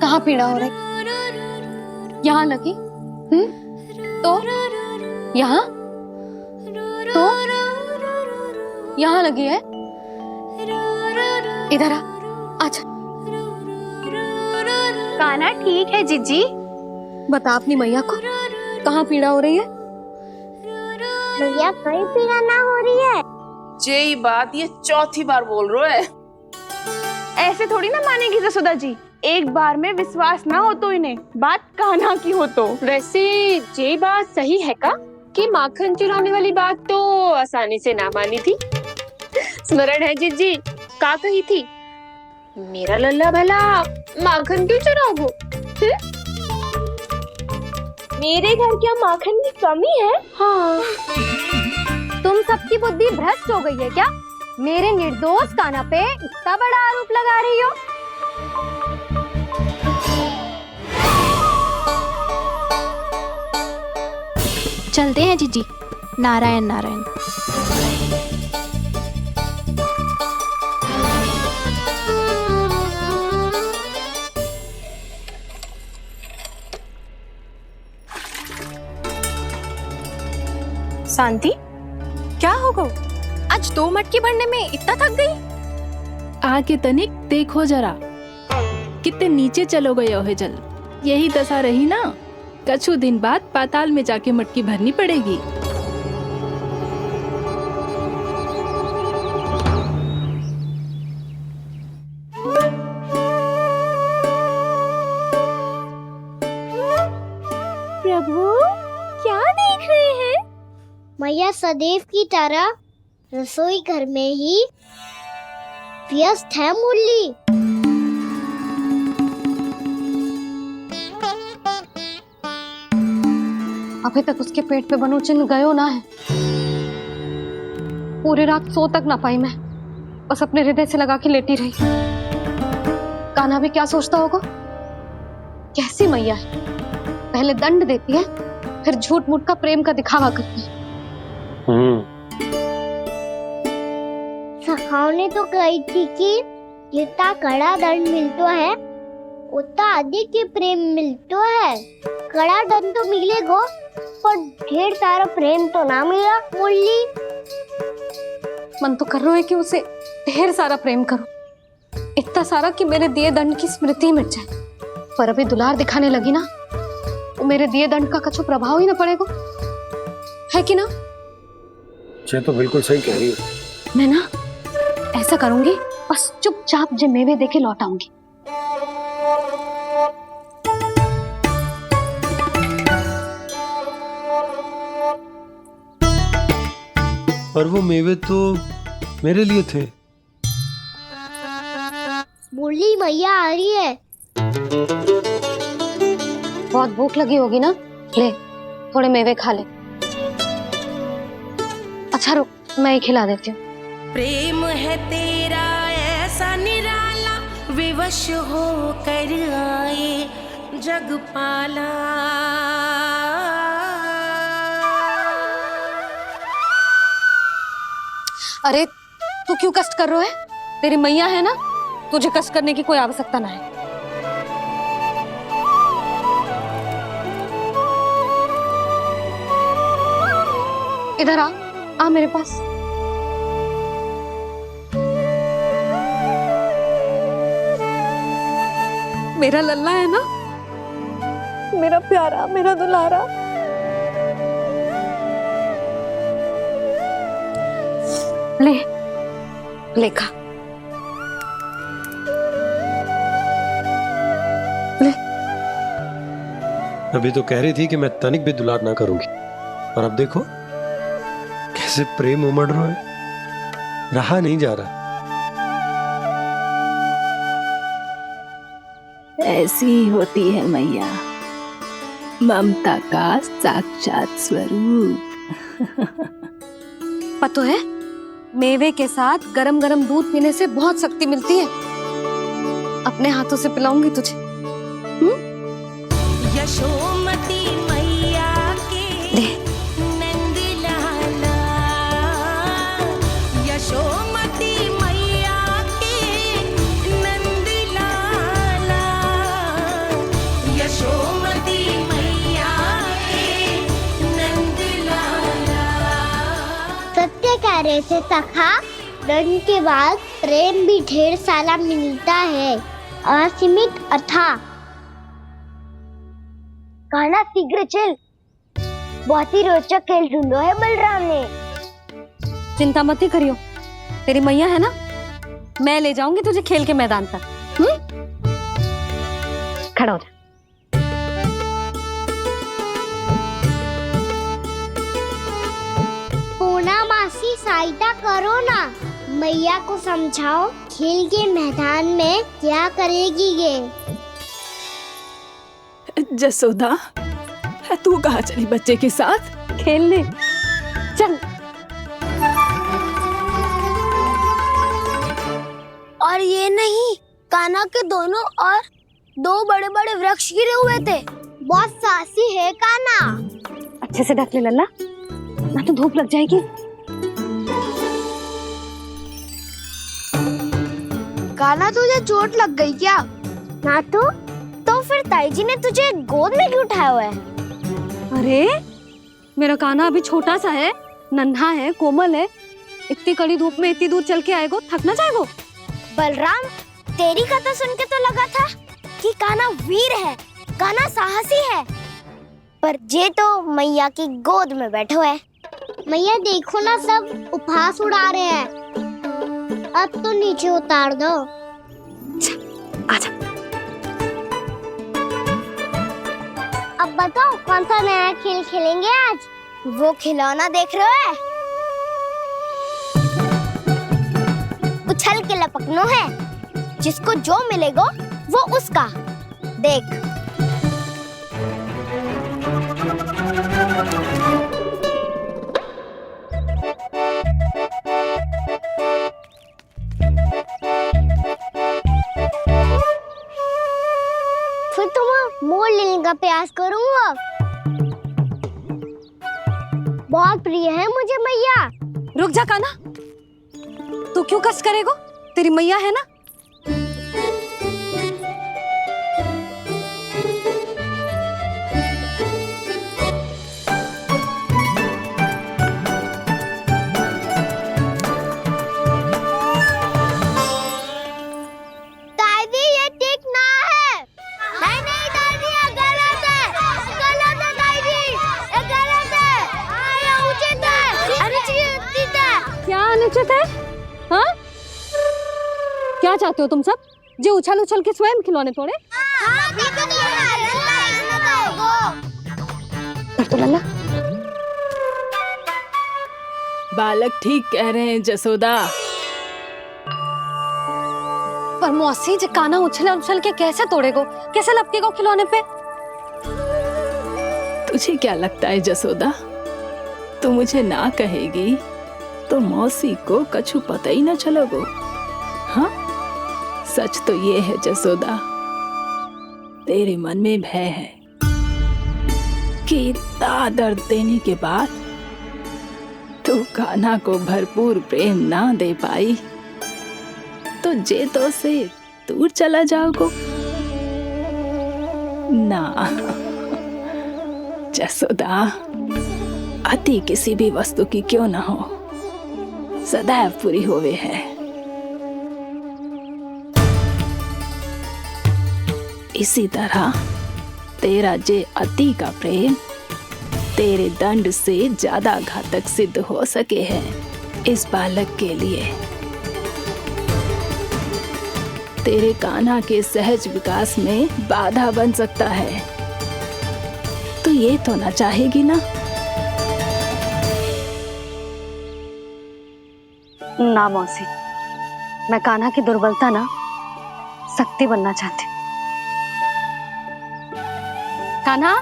कहाँ पीड़ा हो रही? यहाँ लगी? तो यहाँ? तो यहाँ लगी है? इधर आ, आजा। कान्हा ठीक है जीजी। बता अपनी मैया को कहाँ पीड़ा हो रही है? भैया कहीं पीड़ा ना हो रही है। यही बात ये चौथी बार बोल रहे है। ऐसे थोड़ी ना मानेगी जसोदा जी, एक बार में विश्वास ना हो तो इन्हें, बात कान्हा की हो तो। वैसे ये बात सही है का कि माखन चुराने वाली बात तो आसानी से ना मानी थी। स्मरण है जीजी का कही थी, मेरा लल्ला भला माखन क्यों चुराओगो? मेरे घर क्या माखन की कमी है? हाँ। तुम सबकी बुद्धि भ्रष्ट हो गई है क्या? मेरे निर्दोष कान्हा पे इतना बड़ा आरोप लगा रही हो? चलते हैं जीजी। नारायण नारायण। शांति, क्या हो गो? आज 2 मटकी भरने में इतना थक गई? आके तनिक देखो जरा, कितने नीचे चलो गए हो जल। यही दशा रही ना, कछु दिन बाद पाताल में जाके मटकी भरनी पड़ेगी। प्रभु क्या देख रहे हैं? मैया सदैव की तरह रसोई घर में ही व्यस्त है मुरली। अभी तक उसके पेट पे बनो चिन्ह गयो ना है। पूरी रात सो तक ना पाई मैं, बस अपने हृदय से लगा के लेटी रही। कान्हा भी क्या सोचता होगा? कैसी मैया है, पहले दंड देती है फिर झूठ मूठ का प्रेम का दिखावा करती है। सखाओ ने तो कही थी कि जितना कड़ा दंड मिलता है उतना अधिक ही प्रेम मिलता है। कड़ा दंड तो मिलेगा पर ढेर सारा प्रेम तो ना मिला मुरली। मन तो कर रहा है कि उसे ढेर सारा प्रेम करो, इतना सारा कि मेरे दिए दंड की स्मृति मिट जाए। पर अभी दुलार दिखाने लगी ना, तो मेरे दिए दंड का कछु प्रभाव ही ना पड़ेगा, है कि ना? ये तो बिल्कुल सही कह रही हो। मैं ना ऐसा करूंगी, बस चुपचाप जे मेवे देके लौट आऊंगी। पर वो मेवे तो मेरे लिए थे। मुरली मैया आ रही है। बहुत भूख लगी होगी ना, ले थोड़े मेवे खा ले। अच्छा रुक, मैं ही खिला देती हूँ। प्रेम है तेरा ऐसा निराला, विवश हो कर आए जग पाला। अरे तू क्यों कष्ट कर रहा है? तेरी मैया है ना, तुझे कष्ट करने की कोई आवश्यकता ना है। इधर आ मेरे पास। मेरा लल्ला है ना, मेरा प्यारा, मेरा दुलारा। ले ले खा, ले। अभी तो कह रही थी कि मैं तनिक भी दुलार ना करूंगी, और अब देखो कैसे प्रेम उमड़ रहा है, रहा नहीं जा रहा। ऐसी ही होती है मैया, ममता का साक्षात स्वरूप। पता है, मेवे के साथ गरम गरम दूध पीने से बहुत शक्ति मिलती है। अपने हाथों से पिलाऊंगी तुझे। यशोमती मैया के ले। नंद लाला, यशोमती मैया के नंद लाला। वैसे सखा, दंड के बाद प्रेम भी ढेर सारा मिलता है, असीमित अथाह। कहना शीघ्र चल, बहुत ही रोचक खेल ढूंढो है बलराम ने। चिंता मत ही करियो, तेरी मैया है ना, मैं ले जाऊंगी तुझे खेल के मैदान तक। खड़ा हो जा। पूना मासी सहायता करो ना, मैया को समझाओ खेल के मैदान में क्या करेगी ये। जसोदा, तू कहाँ चली बच्चे के साथ? खेलने चल। और ये नहीं, कान्हा के दोनों और दो बड़े बड़े वृक्ष गिरे हुए थे। बहुत साहसी है कान्हा। अच्छे से ढक ले लल्ला, ना तो धूप लग जाएगी। कान्हा तुझे चोट लग गई क्या? ना तो फिर ताई जी ने तुझे गोद में क्यों उठाया हुआ है? अरे मेरा कान्हा अभी छोटा सा है, नन्हा है, कोमल है। इतनी कड़ी धूप में इतनी दूर चल के आएगो, थक ना जाएगो। बलराम, तेरी कथा सुन के तो लगा था कि कान्हा वीर है, कान्हा साहसी है, पर ये तो मैया की गोद में बैठो है। मैया देखो ना, सब उपहास उड़ा रहे हैं। अब तो नीचे उतार दो। आजा। अब बताओ कौन सा नया खेल खेलेंगे आज? वो खिलौना देख रहे हो? उछल के लपकनो है, जिसको जो मिलेगा वो उसका। देख, फिर तुम मोड़ लेने का प्रयास करूंगा। बहुत प्रिय है मुझे मैया। रुक जा कान्हा, तू क्यों कष्ट करेगो? तेरी मैया है ना। दादी, ये ठीक ना है। नहीं दादी, ये गलत है। गलत है दादी, ये गलत है। ये उचित है, अनुचित है। क्या अनुचित है? हाँ? क्या चाहते हो तुम सब? जो उछल उछल के स्वयं खिलौने तोड़े? कर तो लल्ला। बालक ठीक कह रहे हैं जसोदा। पर मौसी, जे कान्हा उछल उछल के कैसे तोड़ेगो, कैसे लपकेगो खिलौने पे? तुझे क्या लगता है जसोदा, तू मुझे ना कहेगी तो मौसी को कछु पता ही न चलोगो। हाँ, सच तो ये है जसोदा, तेरे मन में भय है कि इतना दर्द देने के बाद तू कान्हा को भरपूर प्रेम ना दे पाई तो जे तो से दूर चला जाओगो ना। जसोदा, अति किसी भी वस्तु की क्यों ना हो, सदैव पूरी होवे है। इसी तरह तेरा जे अति का प्रेम तेरे दंड से ज्यादा घातक सिद्ध हो सके है इस बालक के लिए। तेरे कान्हा के सहज विकास में बाधा बन सकता है, तो ये तो ना चाहेगी ना? ना मौसी, मैं कान्हा की दुर्बलता ना शक्ति बनना चाहती। कान्हा,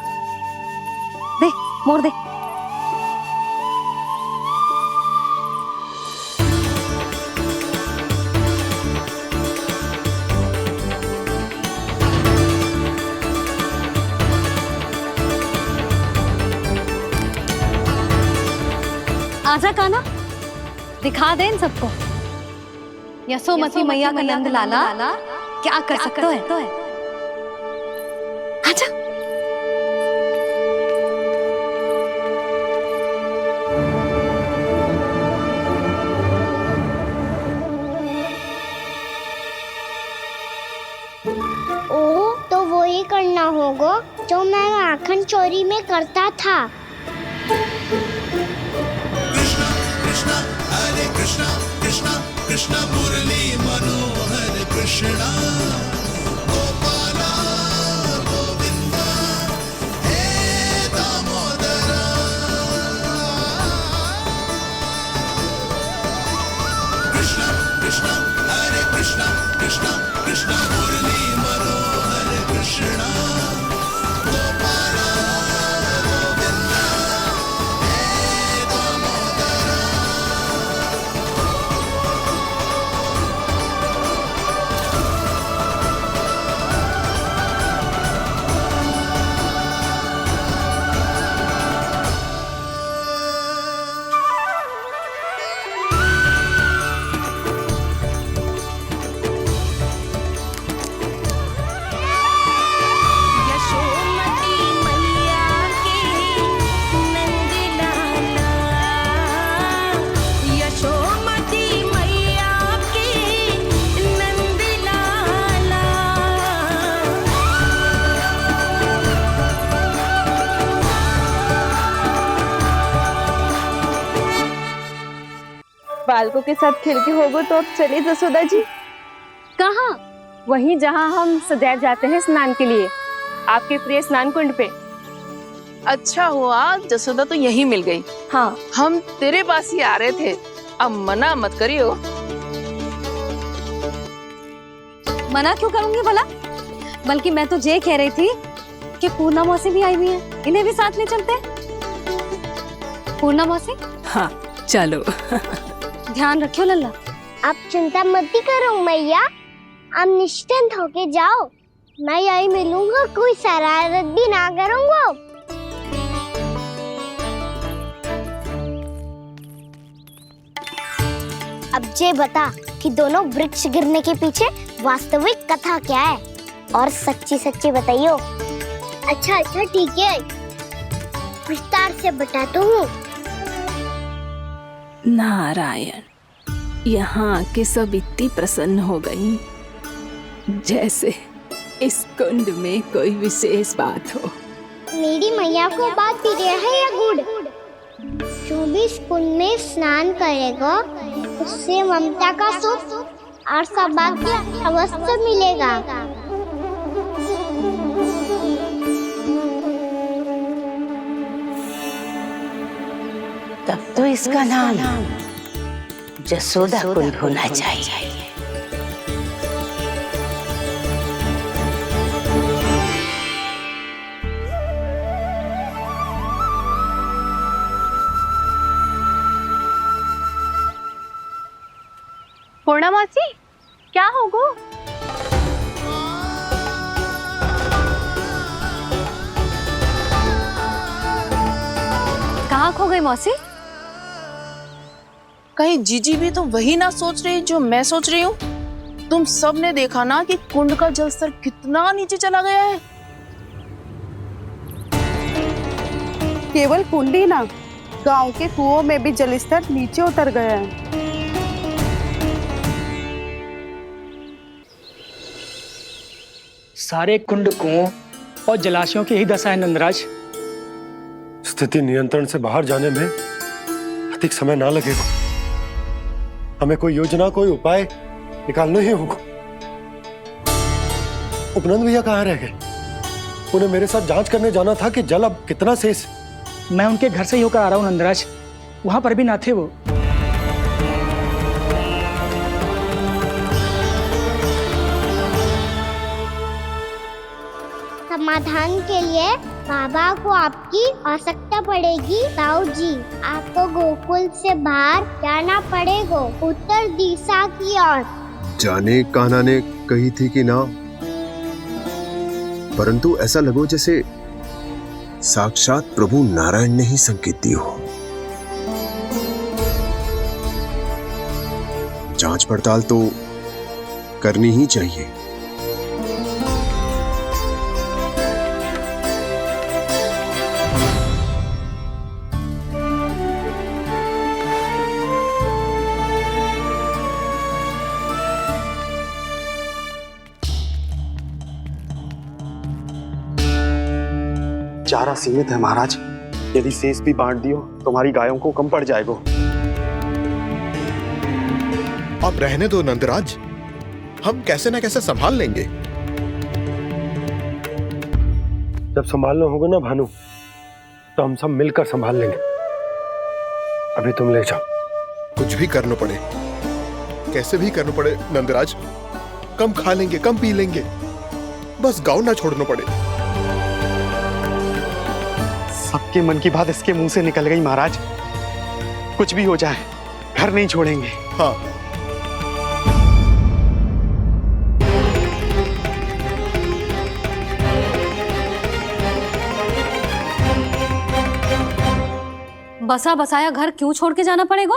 दे, मोड़ दे। आजा कान्हा, दिखा दे इन सबको यशोमती मैया का नंद लाला क्या कर सकता है। आजा। ओह, तो वो ही करना होगा जो मैं माखन चोरी में करता था। यशोमती मैया के नंद लाला, यशोमती मैया के नंद लाला। बालकों के साथ खेल के होगो तो अब चले जसोदा जी। कहाँ? वहीं जहाँ हम सदैव जाते हैं स्नान के लिए, आपके प्रिय स्नान कुंड पे। अच्छा हुआ जसोदा तो यही मिल गई। हाँ, हम तेरे पास ही आ रहे थे, अब मना मत करियो। मना क्यों करूंगी भला? बल्कि मैं तो ये कह रही थी कि पूर्णा मौसी भी आई हुई है, इन्हें भी साथ ले चलते हैं। पूर्णा मौसी, हाँ चलो। ध्यान रखियो लल्ला। आप चिंता मत करो मैया, आप निश्चिंत होके जाओ। मैं यही मिलूंगा, कोई शरारत भी ना करूंगा। अब ये बता कि दोनों वृक्ष गिरने के पीछे वास्तविक कथा क्या है, और सच्ची सच्ची बताइयो। अच्छा अच्छा ठीक है, विस्तार से बताता हूँ। नारायण, यहाँ के सब इतनी प्रसन्न हो गई जैसे इस कुंड में कोई विशेष बात हो। मेरी मैया को बात प्रिय है या गुड़? जो भी इस कुंड में स्नान करेगा उससे ममता का सुख और सौभाग्य अवश्य मिलेगा। तब तो इसका नाम जसोदा कुंड होना चाहिए। पूर्णा मौसी, क्या होगो? कहाँ खो गई मौसी? कहीं जीजी भी तो वही ना सोच रही जो मैं सोच रही हूँ। तुम सब ने देखा ना कि कुंड का जलस्तर कितना नीचे चला गया है। केवल कुंड ही ना, गांव के कुओं में भी जलस्तर नीचे उतर गया है। सारे कुंड, कुओं और जलाशयों की यही दशा है नंदराज। स्थिति नियंत्रण से बाहर जाने में अधिक समय ना लगेगा। हमें कोई योजना, कोई उपाय निकालना ही होगा। उपनंद भैया कहाँ रह गए? उन्हें मेरे साथ जांच करने जाना था कि जल अब कितना शेष। मैं उनके घर से ही होकर आ रहा हूँ नंदराज, वहां पर भी ना थे वो। समाधान के लिए बाबा को आपकी आवश्यकता पड़ेगी। ताऊ जी, आपको गोकुल से बाहर जाना पड़ेगा, उत्तर दिशा की ओर। जाने कान्हा ने कही थी कि ना, परंतु ऐसा लगो जैसे साक्षात प्रभु नारायण ने ही संकेत दी हो। जांच पड़ताल तो करनी ही चाहिए। चारा सीमित है महाराज। यदि शेष भी बांट दियो तो हमारी गायों को कम पड़ जाएगा। अब रहने दो नंदराज, हम कैसे न कैसे संभाल लेंगे। जब संभालना होगा ना भानु, तो हम सब मिलकर संभाल लेंगे। अभी तुम ले जाओ। कुछ भी करना पड़े, कैसे भी करना पड़े नंदराज, कम खा लेंगे, कम पी लेंगे, बस गांव ना छोड़ना पड़े। सबके मन की बात इसके मुंह से निकल गई महाराज। कुछ भी हो जाए घर नहीं छोड़ेंगे। हाँ, बसा बसाया घर क्यों छोड़ के जाना पड़ेगा?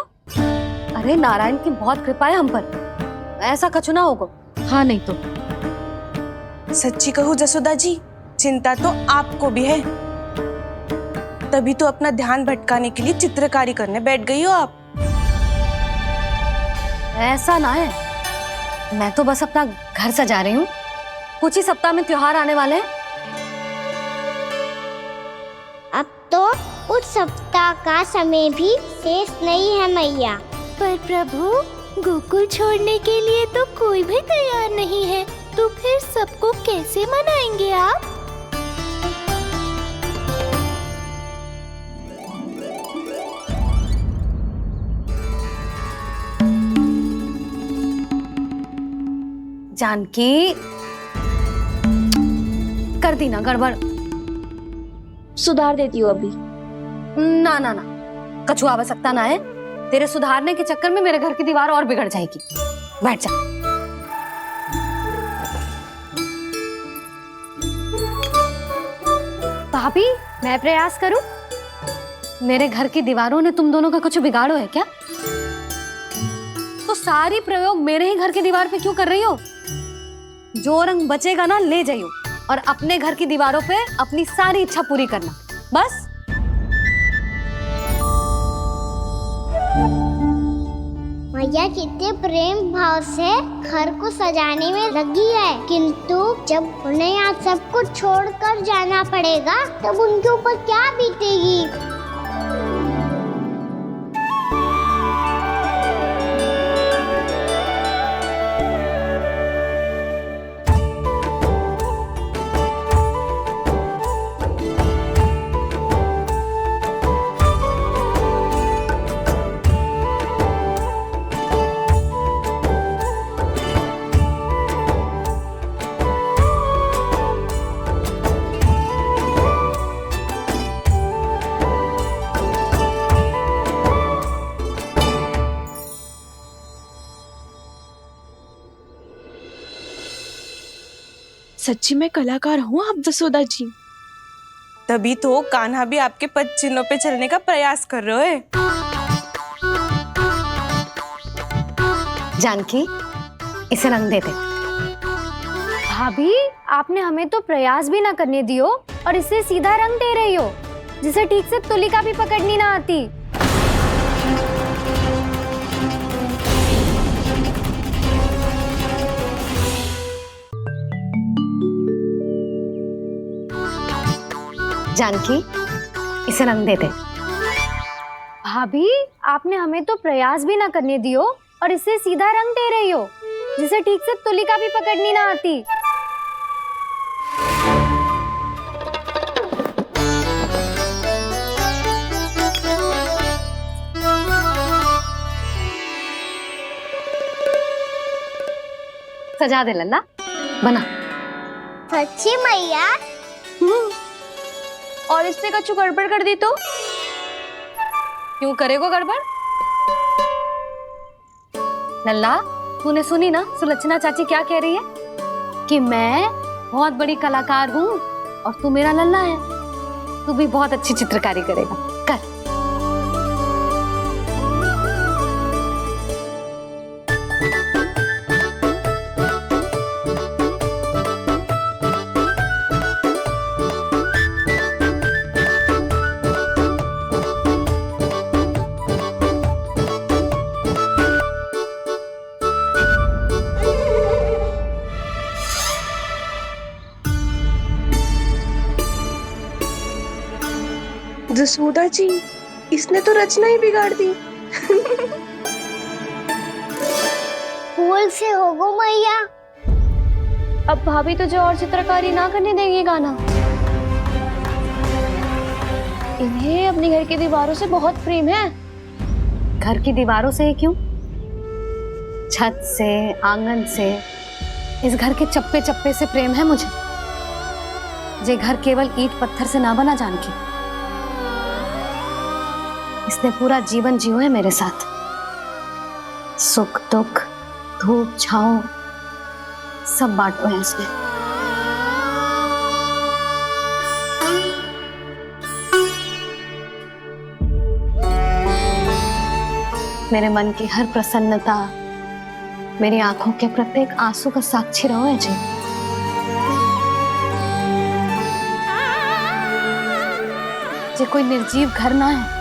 अरे नारायण की बहुत कृपा है हम पर, ऐसा कछु ना होगा। हाँ नहीं तो सच्ची कहूँ जसोदा जी, चिंता तो आपको भी है। तभी तो अपना ध्यान भटकाने के लिए चित्रकारी करने बैठ गई हो आप। ऐसा ना है, मैं तो बस अपना घर सजा रही हूँ। कुछ ही सप्ताह में त्योहार आने वाले हैं। अब तो उस सप्ताह का समय भी शेष नहीं है मैया। पर प्रभु, गोकुल छोड़ने के लिए तो कोई भी तैयार नहीं है, तो फिर सबको कैसे मनाएंगे आप? जानकी, कर दी ना गड़बड़। सुधार देती हूँ अभी। ना ना ना, कछु आवश्यकता ना है। तेरे सुधारने के चक्कर में मेरे घर की दीवार और बिगड़ जाएगी। बैठ जा। भाभी, मैं प्रयास करूं? मेरे घर की दीवारों ने तुम दोनों का कुछ बिगाड़ो है क्या? तो सारी प्रयोग मेरे ही घर की दीवार पे क्यों कर रही हो? जो रंग बचेगा ना ले जाइयो, और अपने घर की दीवारों पे अपनी सारी इच्छा पूरी करना, बस। मैया कितने प्रेम भाव से घर को सजाने में लगी है, किंतु जब उन्हें यहाँ सब कुछ छोड़कर जाना पड़ेगा तब उनके ऊपर क्या बीतेगी? सच्ची में कलाकार हूँ आप जसोदा जी। तभी तो कान्हा भी आपके पद चिन्हों पे चलने का प्रयास कर रहे है। जानकी, इसे रंग दे दे। भाभी, आपने हमें तो प्रयास भी ना करने दियो और इसे सीधा रंग दे रही हो, जिसे ठीक से तुलिका भी पकड़नी ना आती। जानकी, इसे रंग दे दे। भाभी, आपने हमें तो प्रयास भी ना करने दियो और इसे सीधा रंग दे रही हो, जिसे ठीक से तुलिका भी पकड़नी ना आती। सजा दे लल्ला, बना। सच्ची मैया? और इसने कछु गड़बड़ कर दी तो? क्यों करेगो गड़बड़? लल्ला, तूने सुनी ना सुलक्षणा चाची क्या कह रही है? कि मैं बहुत बड़ी कलाकार हूँ और तू मेरा लल्ला है। तू भी बहुत अच्छी चित्रकारी करेगा, कर। जसोदा जी, इसने तो रचना ही बिगाड़ दी। फूल से होगो मैया। अब भाभी तुझे और चित्रकारी ना करने देंगी गाना। इन्हें अपने घर की दीवारों से बहुत प्रेम है। घर की दीवारों से ही क्यों, छत से, आंगन से, इस घर के चप्पे चप्पे से प्रेम है मुझे। जे घर केवल ईंट पत्थर से ना बना जानकी, इसने पूरा जीवन जियो है मेरे साथ। सुख दुख, धूप छांव सब बांटो है इसने। मेरे मन की हर प्रसन्नता, मेरी आंखों के प्रत्येक आंसू का साक्षी रहो है जी। जे कोई निर्जीव घर ना है,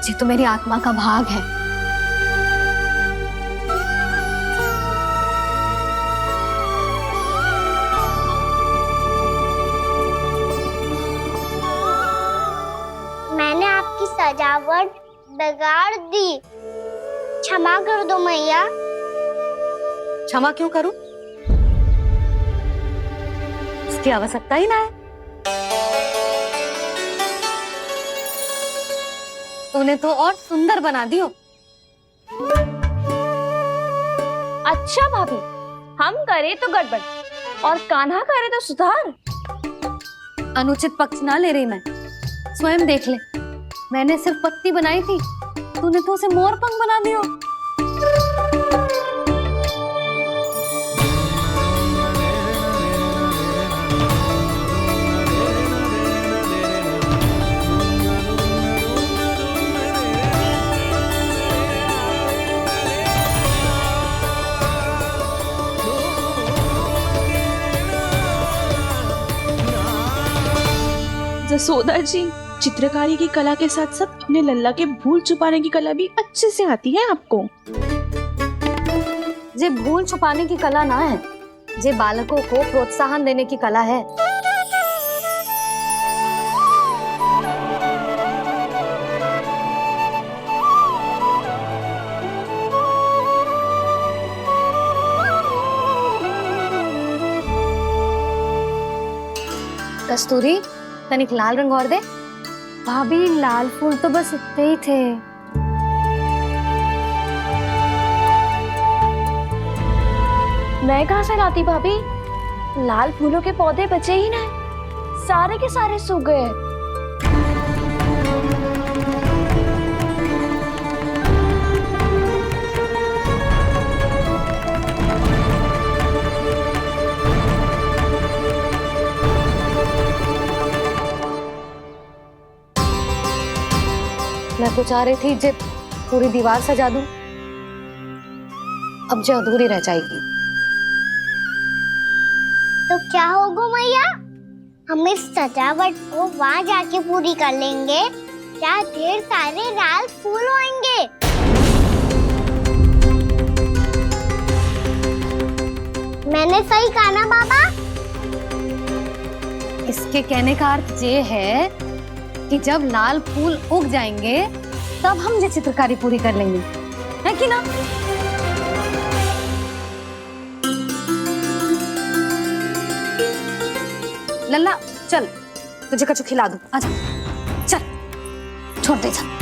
जे तो मेरी आत्मा का भाग है। मैंने आपकी सजावट बिगाड़ दी, क्षमा कर दो मैया। क्षमा क्यों करूं? इसकी आवश्यकता ही ना है। तूने तो और सुंदर बना दियो। अच्छा भाभी, हम करे तो गड़बड़ और कान्हा करे तो सुधार। अनुचित पक्ष ना ले रही मैं, स्वयं देख ले। मैंने सिर्फ पत्ती बनाई थी, तूने तो उसे मोर पंख बना दियो। जसोदा जी, चित्रकारी की कला के साथ साथ अपने लल्ला के भूल छुपाने की कला भी अच्छे से आती है आपको। जे भूल छुपाने की कला ना है, जे बालकों को प्रोत्साहन देने की कला है। कस्तूरी, तनिक लाल रंग और दे। भाभी, लाल फूल तो बस इतने ही थे। मैं कहाँ से लाती भाभी? लाल फूलों के पौधे बचे ही ना, सारे के सारे सूख गए। मैं तो चाह रही थी जे पूरी दीवार सजा दूं, अब जो अधूरी रह जाएगी। तो क्या होगा मैया? हम इस सजावट को वहाँ जाके पूरी कर लेंगे, जहाँ ढेर सारे लाल फूल होंगे। मैंने सही कहा ना बाबा? इसके कहने का अर्थ ये है कि जब लाल फूल उग जाएंगे तब हम ये चित्रकारी पूरी कर लेंगे, है कि ना? लल्ला चल, तुझे कछु खिला दूं, आजा, चल, छोड़ दे, चल।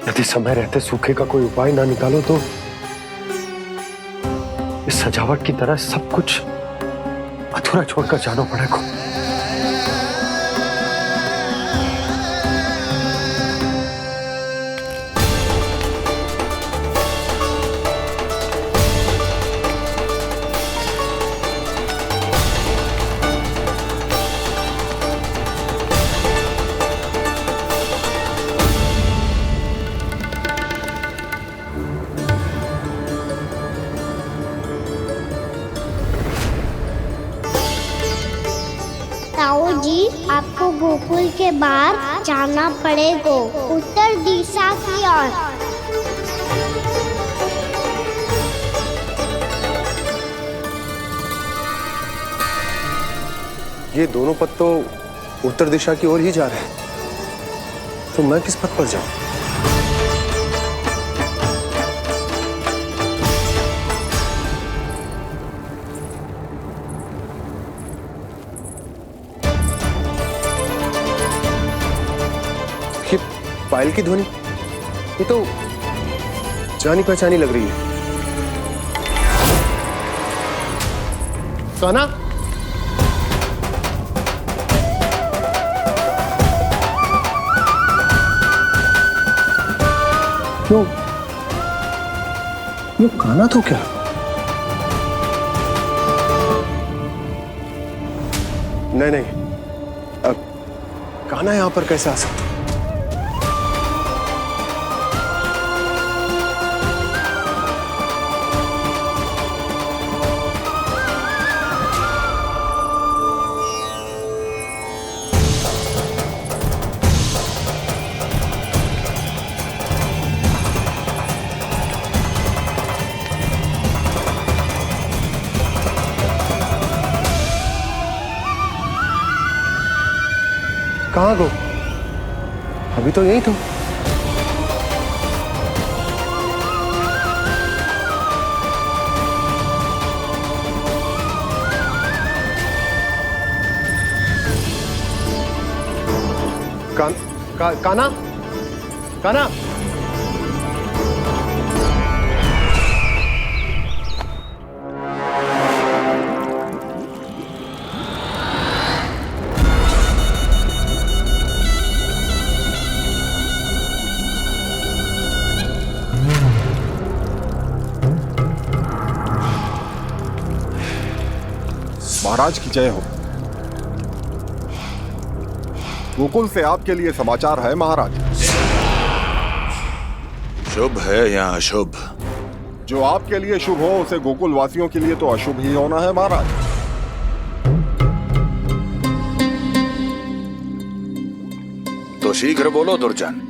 यदि समय रहते सूखे का कोई उपाय ना निकालो तो इस सजावट की तरह सब कुछ अधूरा छोड़कर जाना पड़ेगा। बाबूजी, आपको गोकुल के बाहर जाना पड़ेगा, उत्तर दिशा की ओर। ये दोनों पथ तो उत्तर दिशा की ओर ही जा रहे हैं, तो मैं किस पथ पर जाऊं? ये पायल की ध्वनि, ये तो जानी पहचानी लग रही है। कान्हा, ये कान्हा तो क्या? नहीं, अब कान्हा यहां पर कैसे आ सकता? कहाँ गो? अभी तो यही तो। कान्हा, कान्हा, महाराज की जय हो। गोकुल से आपके लिए समाचार है महाराज। शुभ है या अशुभ? जो आपके लिए शुभ हो उसे गोकुल वासियों के लिए तो अशुभ ही होना है महाराज। तो शीघ्र बोलो दुर्जन,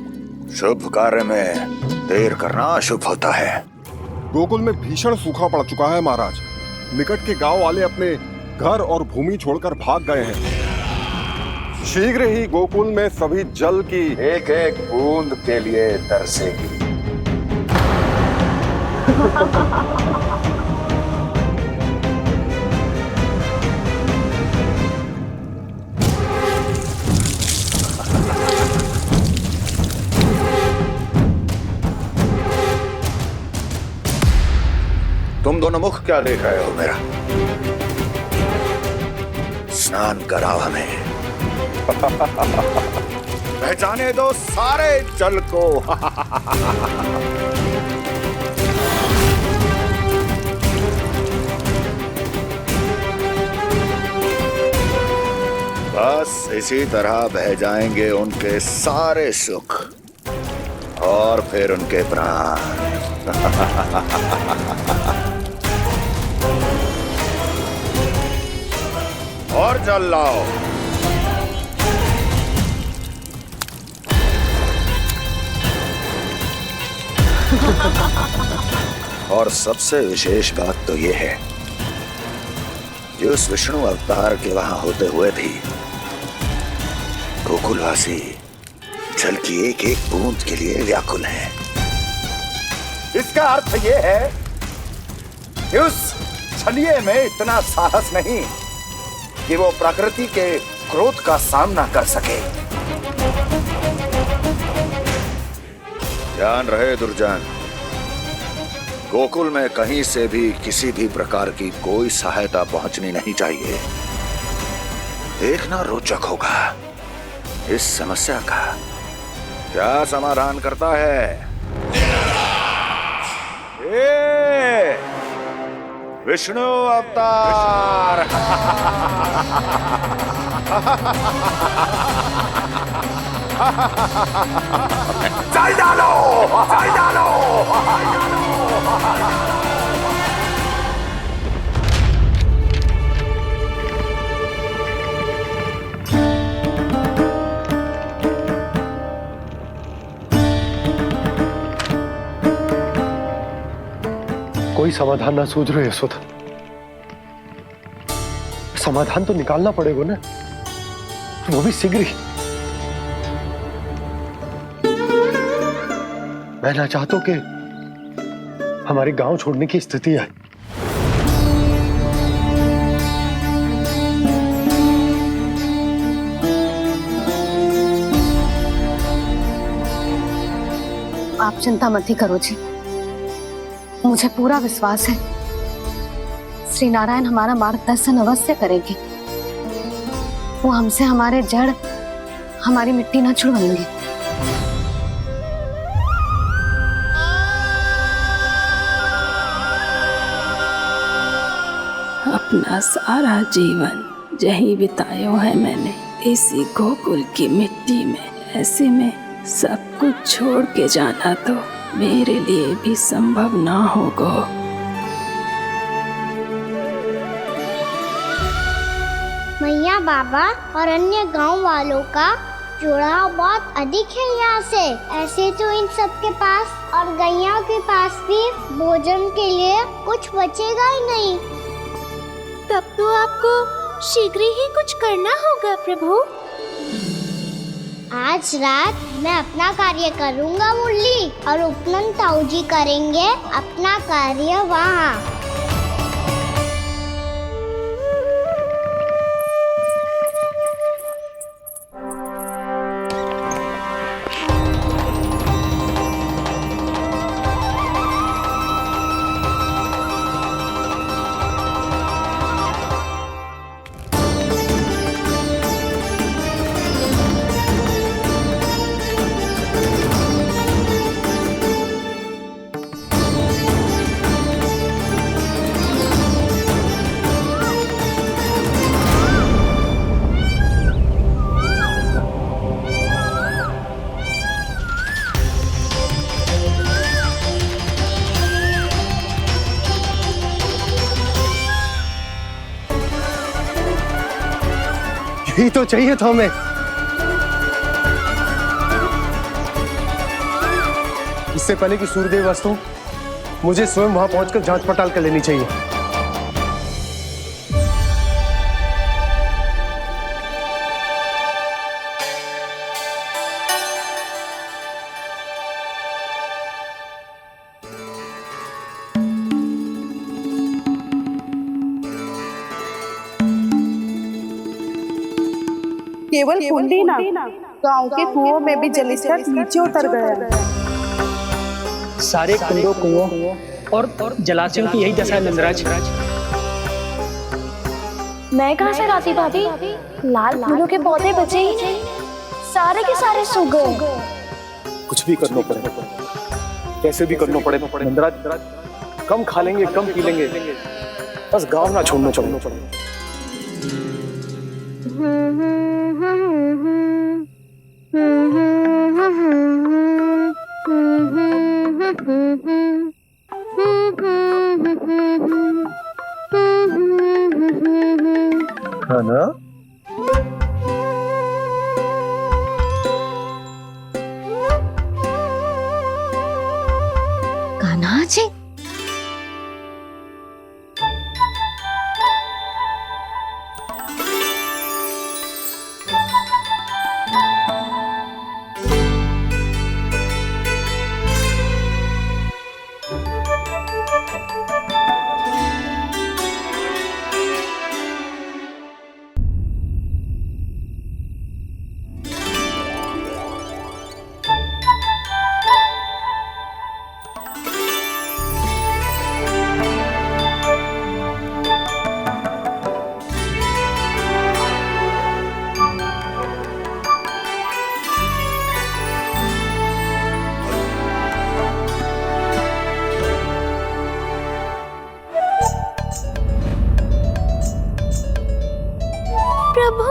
शुभ कार्य में देर करना अशुभ होता है। गोकुल में भीषण सूखा पड़ चुका है महाराज। निकट के गांव वाले अपने घर और भूमि छोड़कर भाग गए हैं। शीघ्र ही गोकुल में सभी जल की एक एक बूंद के लिए तरसेगी। तुम दोनों मुख क्या देख रहे हो मेरा? स्नान कराओ हमें। पहचाने दो सारे जल को। बस इसी तरह बह जाएंगे उनके सारे सुख और फिर उनके प्राण। और जल लाओ। और सबसे विशेष बात तो ये है कि उस विष्णु अवतार के वहां होते हुए भी गोकुलवासी जल की एक एक बूंद के लिए व्याकुल हैं। इसका अर्थ ये है कि उस छलिए में इतना साहस नहीं कि वो प्रकृति के क्रोध का सामना कर सके। ध्यान रहे दुर्जन, गोकुल में कहीं से भी किसी भी प्रकार की कोई सहायता पहुंचनी नहीं चाहिए। देखना रोचक होगा इस समस्या का क्या समाधान करता है। विष्णु अवतार। चल डालो, चल डालो। कोई समाधान ना सूझ रहे यशोदा। समाधान तो निकालना पड़ेगा ना, वो भी शीघ्र ही। मैं ना चाहता हूं कि हमारे गांव छोड़ने की स्थिति आए। आप चिंता मत ही करो जी, मुझे पूरा विश्वास है श्री नारायण हमारा मार्गदर्शन अवश्य करेंगे। वो हमसे हमारे जड़, हमारी मिट्टी न छुड़वाएंगे। अपना सारा जीवन यही बितायो है मैंने, इसी गोकुल की मिट्टी में। ऐसे में सब कुछ छोड़ के जाना तो मेरे लिए भी संभव ना होगा। मैया बाबा और अन्य गांव वालों का जुड़ाव बहुत अधिक है यहाँ से। ऐसे तो इन सब के पास और गैया के पास भी भोजन के लिए कुछ बचेगा ही नहीं। तब तो आपको शीघ्र ही कुछ करना होगा प्रभु। आज रात मैं अपना कार्य करूँगा मुरली, और उपनंद ताऊ जी करेंगे अपना कार्य वहाँ। यही तो चाहिए था हमें। इससे पहले कि सूर्यदेव अस्त हो, मुझे स्वयं वहां पहुंचकर जांच पड़ताल कर लेनी चाहिए। केवल कुंडी ना, गांव के कुओं में भी जलस्तर नीचे उतर गया। सारे कुंडों, कुओं और जलाशयों की यही दशा है नंदराज। मैं कहाँ से लाती भाभी? लाल फूलों के पौधे बचे ही नहीं, सारे के सारे सूख गए। कुछ भी करना पड़ेगा, कैसे भी करना पड़ेगा नंदराज। कम खा लेंगे, कम पी लेंगे, बस गांव ना छोड़ना चाहिए। है ना? कान्हा जी, प्रभु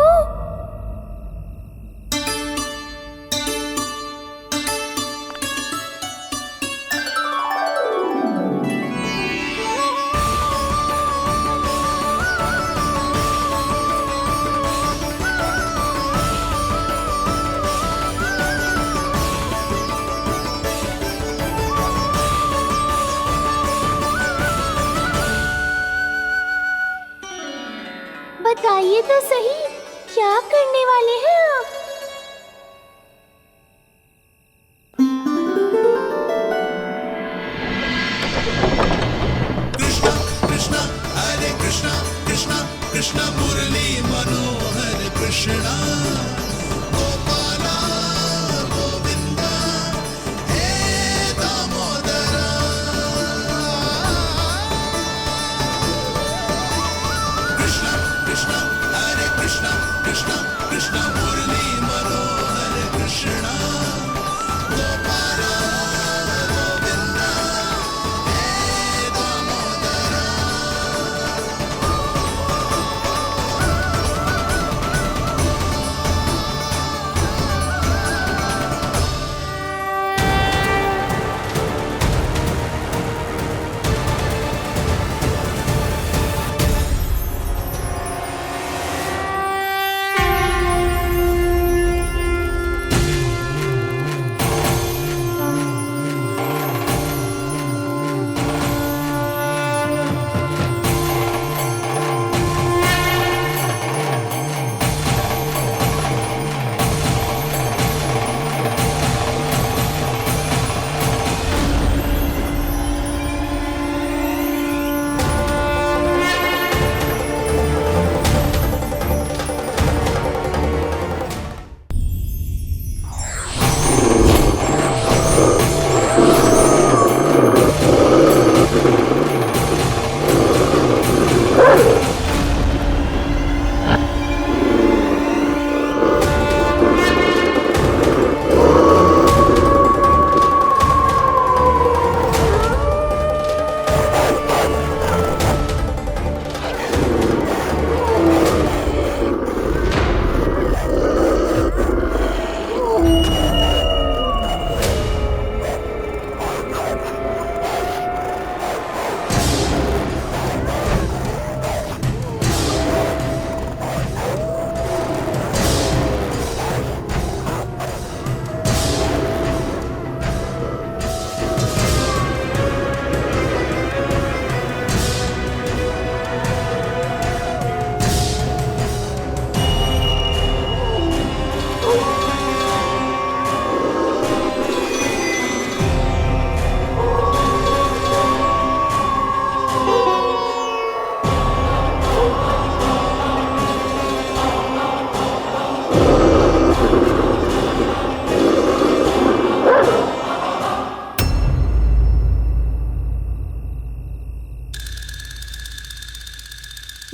बताइए तो सही, क्या करने वाले हैं आप? कृष्णा हरे कृष्णा कृष्णा कृष्णा मुरली मनोहर कृष्णा गोपाला गोविंदा हे दामोदरा कृष्णा कृष्णा हरे कृष्णा कृष्णा कृष्णा मुरली मनोहर कृष्णा गोपाला गोविंदा हे दामोदरा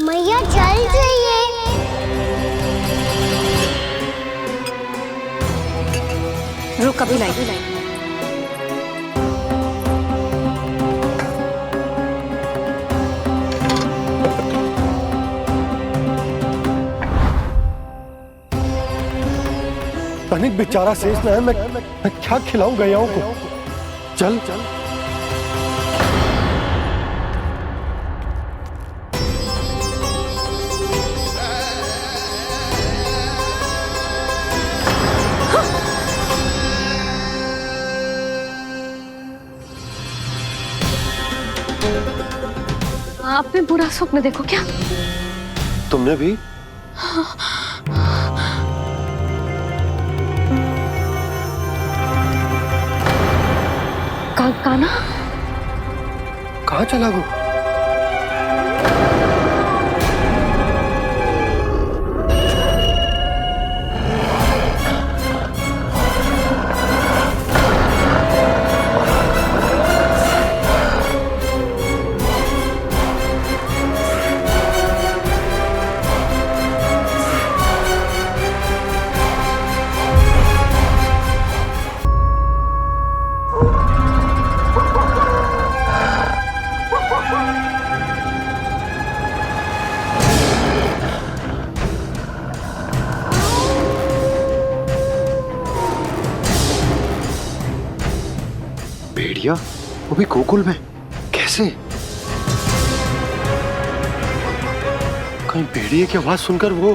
मैया जल जाइए। रुक अभी लाई। तनिक बेचारा शेष न है, मैं क्या खिलाऊं गयाओं को। चल चल आपने बुरा स्वप्न देखो क्या? तुमने भी? काना कहाँ चला गो? भेड़िया वो भी गोकुल में कैसे? कहीं भेड़िए की आवाज सुनकर वो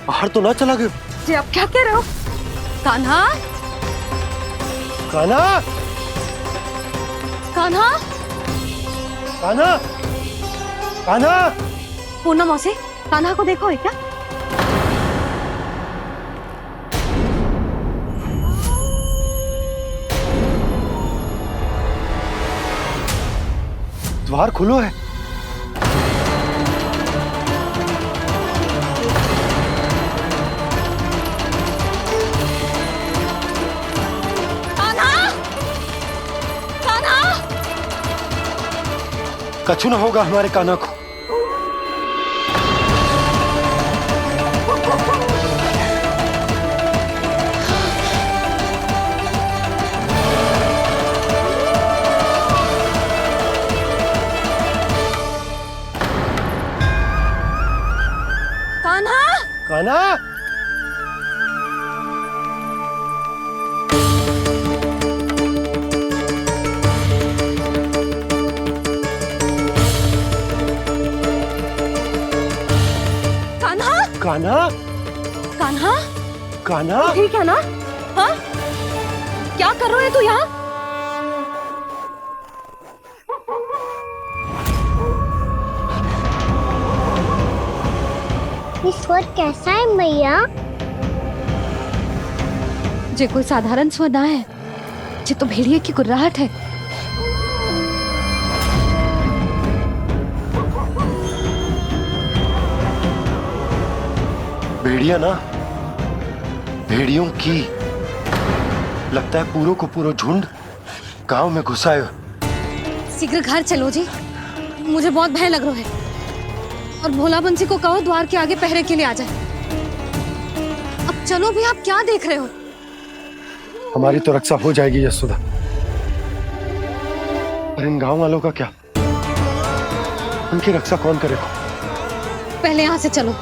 बाहर तो ना चला गया? जी आप क्या कह रहे हो? कान्हा, कान्हा, कान्हा, कान्हा, कान्हा। पूनम मौसी कान्हा को देखो है क्या? द्वार खुलो है। कछु ना होगा हमारे कान्हा को। कान्हा, कान्हा, कान्हा, कान्हा, कान्हा, ठीक है ना? हाँ? क्या कर रहे हो तू यहाँ? ये स्वर कैसा है मैया? जे कोई साधारण स्वर ना है, जे तो भेड़िए की गुर्राहट है। भेड़िया ना, भेड़ियों की। लगता है पूरो को पूरो झुंड गांव में घुसा है। शीघ्र घर चलो जी, मुझे बहुत भय लग रहा है। और भोला बंसी को कहो द्वार के आगे पहरे के लिए आ जाए। अब चलो भी, आप क्या देख रहे हो? हमारी तो रक्षा हो जाएगी यशोदा, पर इन गांव वालों का क्या? उनकी रक्षा कौन करेगा? पहले यहाँ से चलो।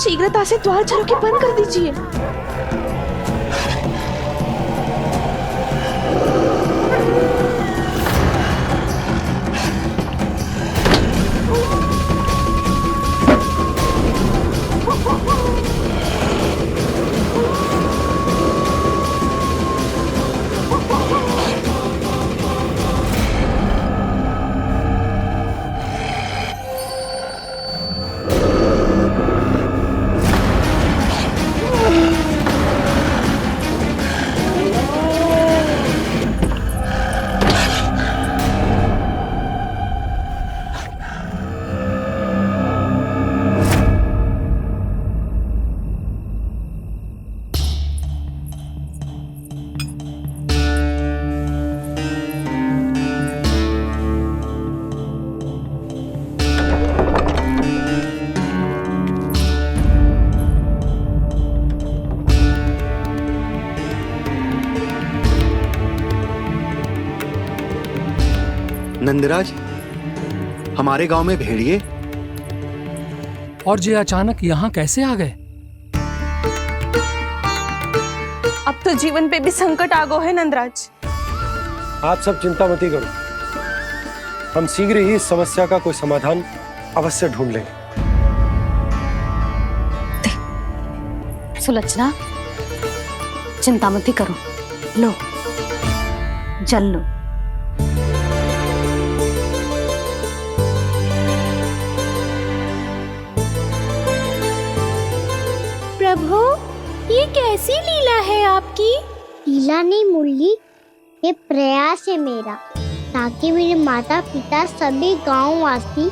शीघ्रता से द्वार चलो के बंद कर दीजिए। नंदराज, हमारे गांव में भेड़िए और ये अचानक यहाँ कैसे आ गए? अब तो जीवन पे भी संकट आ गो है नंदराज। आप सब चिंता मत करो, हम शीघ्र ही इस समस्या का कोई समाधान अवश्य ढूंढ लेंगे। सुलक्षणा, चिंता मत करो, लो जल लो। प्रभु, ये कैसी लीला है आपकी? लीला नहीं मुरली, ये प्रयास है मेरा, ताकि मेरे माता पिता सभी गांव वासी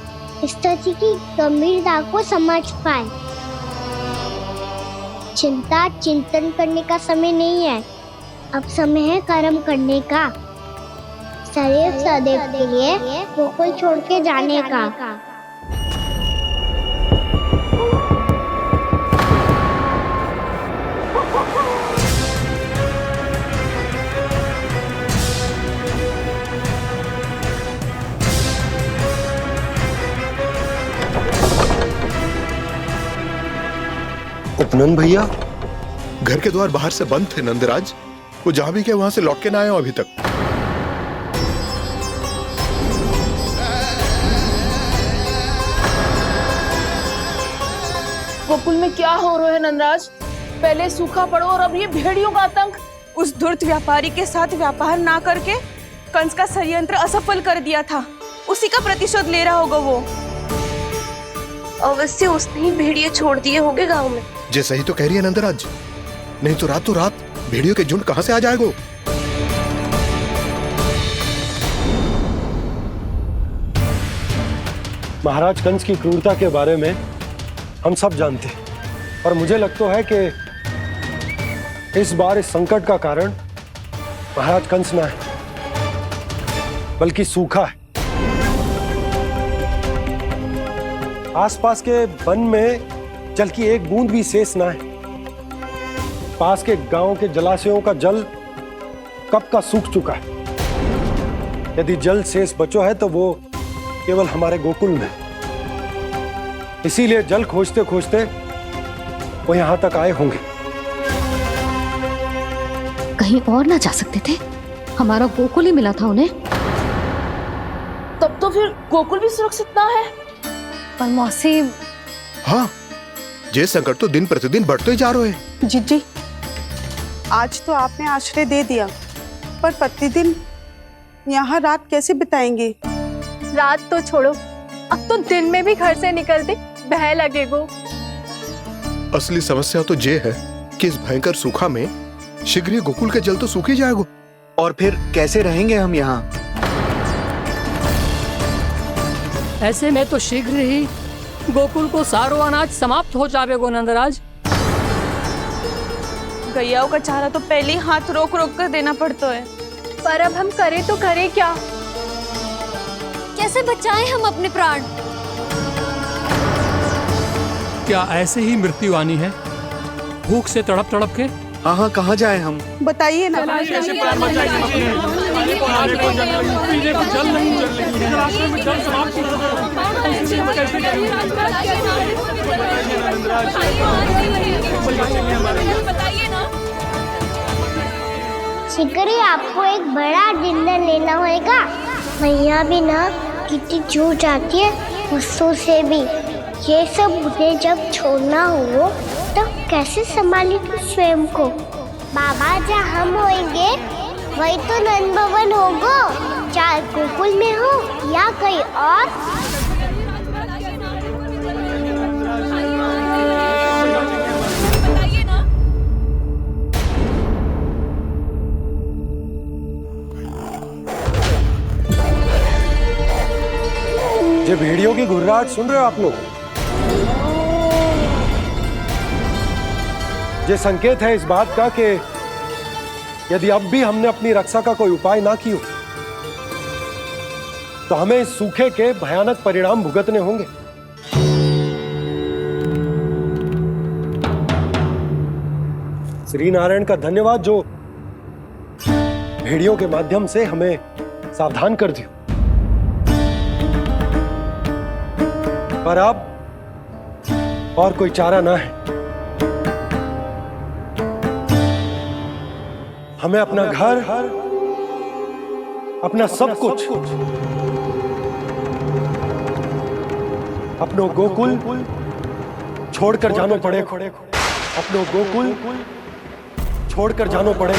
इस स्थिति की गंभीरता को समझ पाए। चिंता चिंतन करने का समय नहीं है, अब समय है कर्म करने का, सदैव सदैव के लिए गोकुल छोड़ के जाने का। उपनंद भैया, घर के द्वार बाहर से बंद थे नंदराज। वो जहां भी गए वहां से लौट के ना आए हो अभी तक। गोकुल में क्या हो रहा है नंदराज? पहले सूखा पड़ो और अब ये भेड़ियों का आतंक। उस धूर्त व्यापारी के साथ व्यापार ना करके कंस का षड्यंत्र असफल कर दिया था, उसी का प्रतिशोध ले रहा होगा वो। अवश्य उसने ही भेड़िए छोड़ दिए होंगे गांव में। जैसा ही तो कह रही है नंदराज, नहीं तो रात भेड़ियों के झुंड कहां से आ जाएगा? महाराज कंस की क्रूरता के बारे में हम सब जानते हैं, और मुझे लगता है कि इस बार इस संकट का कारण महाराज कंस ना है, बल्कि सूखा है। आसपास के वन में जल की एक बूंद भी शेष ना है। पास के गांव के जलाशयों का जल कब का सूख चुका है। यदि जल शेष बचो है तो वो केवल हमारे गोकुल में। इसीलिए जल खोजते खोजते वो यहां तक आए होंगे। कहीं और ना जा सकते थे? हमारा गोकुल ही मिला था उन्हें। तब तो फिर गोकुल भी सुरक्षित ना है। पर मौसी, हाँ, ये संकट तो दिन प्रतिदिन बढ़ते ही जा रहे हैं। जीजी, आज तो आपने आश्रय दे दिया, पर प्रतिदिन यहाँ रात कैसे बिताएंगे? रात तो छोड़ो, अब तो दिन में भी घर से निकलते भय लगेगो। असली समस्या तो ये है कि इस भयंकर सूखा में शीघ्र ही गोकुल के जल तो सूख ही जाएगा। और फिर कैसे रहेंगे हम यहाँ? ऐसे में तो शीघ्र ही गोकुल को सारो अनाज समाप्त हो जाएगा नंदराज। गैयाओं का चारा तो पहले ही हाथ रोक रोक कर देना पड़ता है। पर अब हम करें तो करें क्या? कैसे बचाएं हम अपने प्राण? क्या ऐसे ही मृत्यु आनी है, भूख से तड़प तड़प के? हाँ, कहाँ जाएं हम? बताइए ना। कैसे प्राण बचाएंगे? पीने को जल नहीं जल रही है, रास्ते में जल समाप्त हो रहा है। शिकारी, आपको एक बड़ा डिनर लेना होगा। मैया भी ना कितनी जूझ आती है गुस्सों से भी। ये सब मुझे जब छोड़ना हो तो कैसे संभाली तू स्वयं को? बाबा जहाँ हम होंगे वही तो नंद भवन होगा, चाहे गोकुल में हो या कहीं और। ये भेड़ियों की घुर्राहट सुन रहे हो आप लोग? ये संकेत है इस बात का कि यदि अब भी हमने अपनी रक्षा का कोई उपाय ना किया तो हमें इस सूखे के भयानक परिणाम भुगतने होंगे। श्री नारायण का धन्यवाद जो भेड़ियों के माध्यम से हमें सावधान कर दिया। पर अब और कोई चारा ना है। हमें अपना घर, अपना सब कुछ, अपनो गोकुल छोड़कर जानो पड़े। अपनो गोकुल छोड़कर जानो पड़े।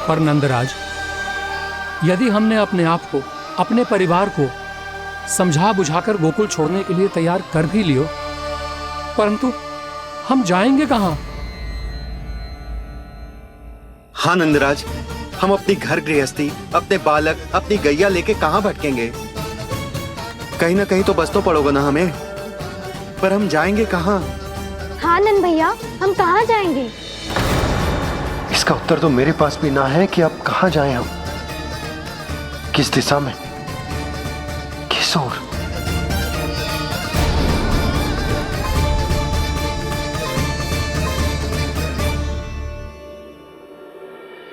पर नंदराज, यदि हमने अपने आप को, अपने परिवार को समझा बुझाकर गोकुल छोड़ने के लिए तैयार कर भी लियो, परंतु हम जाएंगे कहां? हाँ नंदराज, हम अपनी घर गृहस्थी, अपने बालक, अपनी गैया लेके कहाँ भटकेंगे? कहीं ना कहीं तो बस तो पड़ोगे ना हमें, पर हम जाएंगे कहाँ? हाँ नंद भैया, हम कहाँ जाएंगे? इसका उत्तर तो मेरे पास भी ना है कि अब कहाँ जाएं हम, किस दिशा में, किस ओर।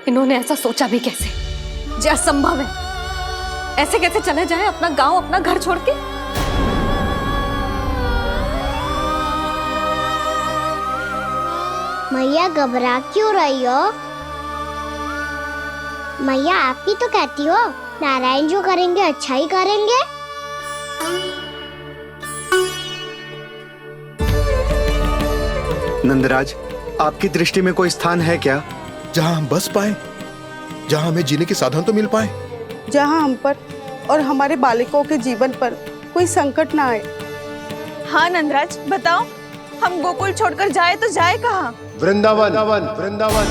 इन्होंने ऐसा सोचा भी कैसे, जो असंभव है। ऐसे कैसे चले जाएं अपना गांव, अपना घर छोड़ के? मैया घबरा क्यों रही हो? मैया आप ही तो कहती हो नारायण जो करेंगे अच्छा ही करेंगे। नंदराज, आपकी दृष्टि में कोई स्थान है क्या जहां हम बस पाए, जहां हमें जीने के साधन तो मिल पाए, जहाँ हम पर और हमारे बालकों के जीवन पर कोई संकट ना आए? हाँ नंदराज, बताओ, हम गोकुल छोड़कर जाए तो जाए कहाँ? वृंदावन, वृंदावन।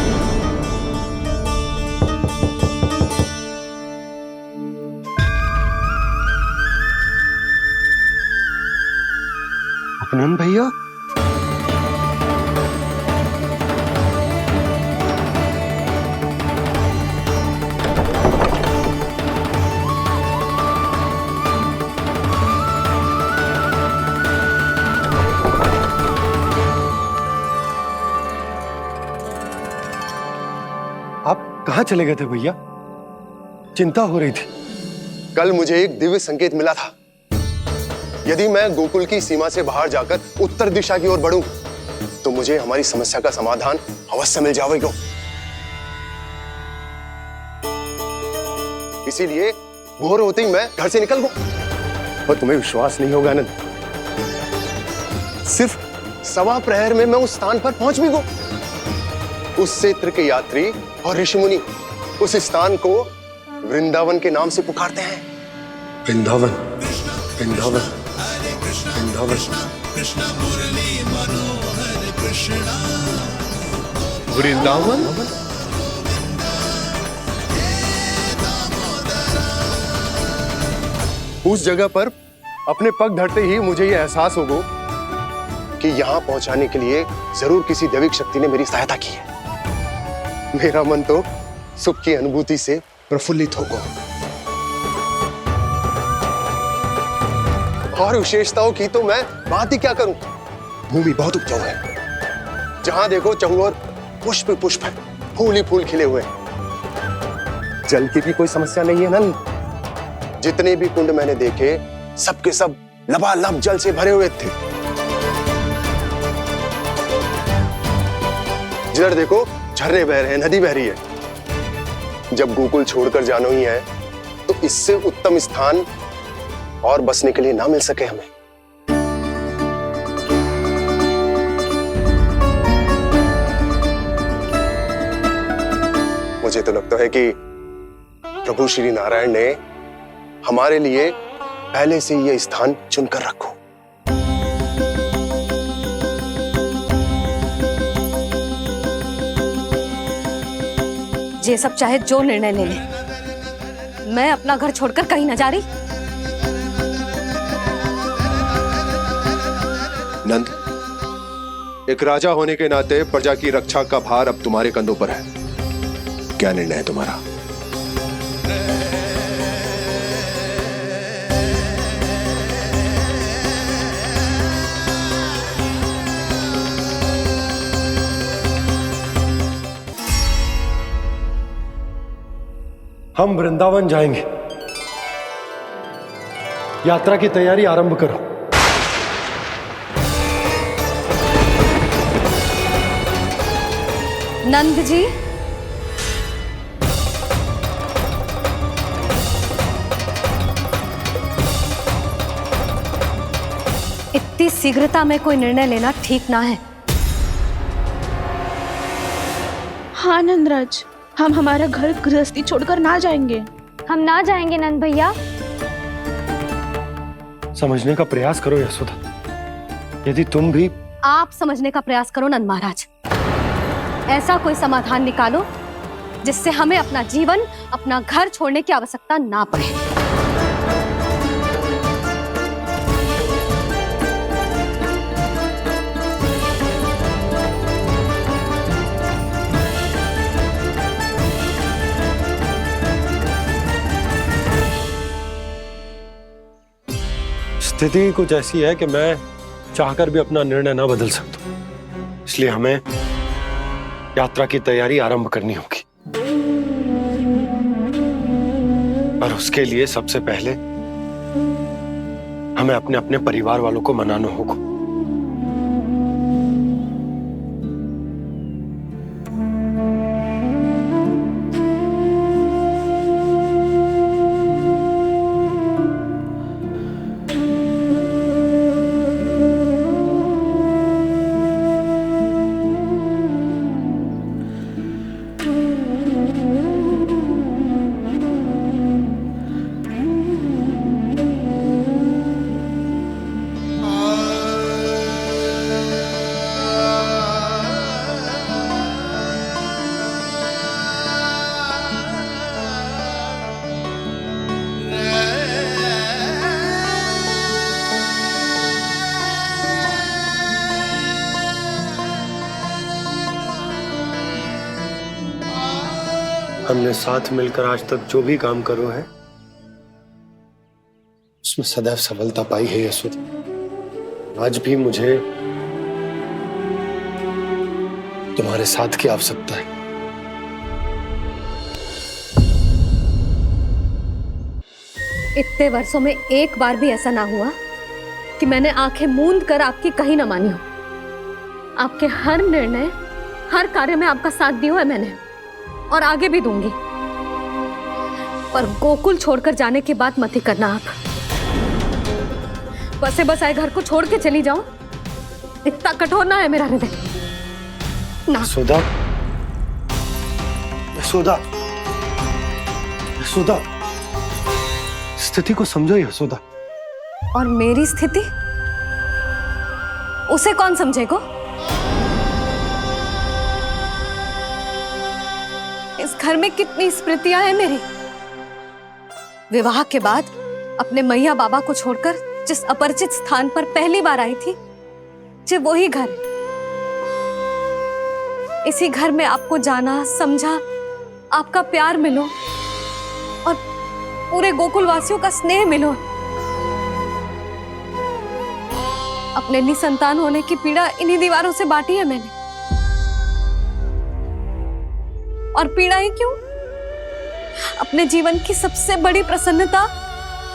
अपनन भैया, आप कहाँ चले गए थे भैया? चिंता हो रही थी। कल मुझे एक दिव्य संकेत मिला था। यदि मैं गोकुल की सीमा से बाहर जाकर उत्तर दिशा की ओर बढ़ूं, तो मुझे हमारी समस्या का समाधान अवश्य मिल जाएगा। इसीलिए भोर होते ही मैं घर से निकल गया। और तुम्हें विश्वास नहीं होगा आनंद, सिर्फ 1.25 प्रहर में मैं उस स्थान पर पहुंच भी गया। उस क्षेत्र के यात्री और ऋषिमुनि उस स्थान को वृंदावन के नाम से पुकारते हैं। वृंदावन, वृंदावन, वृंदावन। वृंदावन? उस जगह पर अपने पग धरते ही मुझे यह एहसास होगा कि यहां पहुंचाने के लिए जरूर किसी दैविक शक्ति ने मेरी सहायता की है। मेरा मन तो सुख की अनुभूति से प्रफुल्लित होगा। और विशेषताओं की तो मैं बात ही क्या करूं। भूमि बहुत उपजाऊ है, जहां देखो चहुओर पुष्प पुष्प है, फूल ही फूल खिले हुए हैं। जल की भी कोई समस्या नहीं है नंद। जितने भी कुंड मैंने देखे, सबके सब लबालब जल से भरे हुए थे। जिधर देखो झरने बह रहे हैं, नदी बह रही है। जब गोकुल छोड़कर जाना ही है, तो इससे उत्तम स्थान और बसने के लिए ना मिल सके हमें। मुझे तो लगता है कि प्रभु श्री नारायण ने हमारे लिए पहले से यह स्थान चुनकर रखो। ये सब चाहे जो निर्णय ले ले, मैं अपना घर छोड़कर कहीं न जा रही। नंद, एक राजा होने के नाते प्रजा की रक्षा का भार अब तुम्हारे कंधों पर है। क्या निर्णय है तुम्हारा? हम वृंदावन जाएंगे। यात्रा की तैयारी आरंभ करो। नंद जी, इतनी शीघ्रता में कोई निर्णय लेना ठीक ना है। हाँ नंदराज, हम हमारा घर गृहस्थी छोड़कर ना जाएंगे। हम ना जाएंगे नंद भैया। समझने का प्रयास करो यशोदा। यदि तुम भी आप समझने का प्रयास करो नंद महाराज। ऐसा कोई समाधान निकालो जिससे हमें अपना जीवन, अपना घर छोड़ने की आवश्यकता ना पड़े। स्थिति कुछ ऐसी है कि मैं चाहकर भी अपना निर्णय ना बदल सकता, इसलिए हमें यात्रा की तैयारी आरंभ करनी होगी। और उसके लिए सबसे पहले हमें अपने अपने परिवार वालों को मनाना होगा। हमने साथ मिलकर आज तक जो भी काम करो है उसमें सदैव सफलता पाई है यशोदा। आज भी मुझे तुम्हारे साथ की आवश्यकता है। इतने वर्षों में एक बार भी ऐसा ना हुआ कि मैंने आंखें मूंद कर आपकी कहीं ना मानी हो। आपके हर निर्णय, हर कार्य में आपका साथ दिया है मैंने, और आगे भी दूंगी। पर गोकुल छोड़कर जाने की बात मत ही करना आप। बसे बसाए घर को छोड़ के चली जाऊं, इतना कठोर ना है मेरा हृदय ना। यशोदा, यशोदा, यशोदा, स्थिति को समझो यशोदा। और मेरी स्थिति उसे कौन समझेगा? इस घर में कितनी स्मृतियां हैं मेरी। विवाह के बाद अपने मैया बाबा को छोड़कर जिस अपरिचित स्थान पर पहली बार आई थी, जो वही घर। इसी घर में आपको जाना, समझा, आपका प्यार मिलो और पूरे गोकुल वासियों का स्नेह मिलो। अपने निसंतान होने की पीड़ा इन्हीं दीवारों से बांटी है मैंने। और पीड़ा ही क्यों? अपने जीवन की सबसे बड़ी प्रसन्नता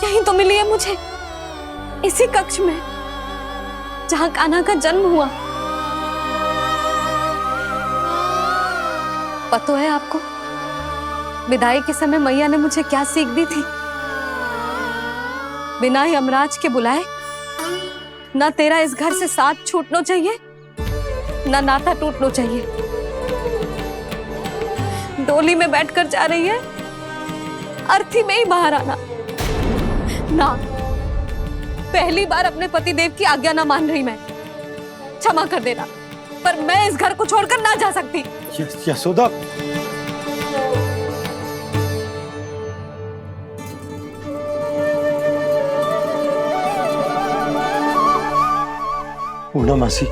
यही तो मिली है मुझे, इसी कक्ष में जहां कान्हा का जन्म हुआ। पता है आपको विदाई के समय मैया ने मुझे क्या सीख दी थी? बिना यमराज के बुलाए ना तेरा इस घर से साथ छूटना चाहिए, ना नाता टूटना चाहिए। डोली में बैठकर जा रही है, अर्थी में ही बाहर आना ना। पहली बार अपने पति देव की आज्ञा ना मान रही मैं, क्षमा कर देना, पर मैं इस घर को छोड़कर ना जा सकती। यशोदा, पूर्णा मासी,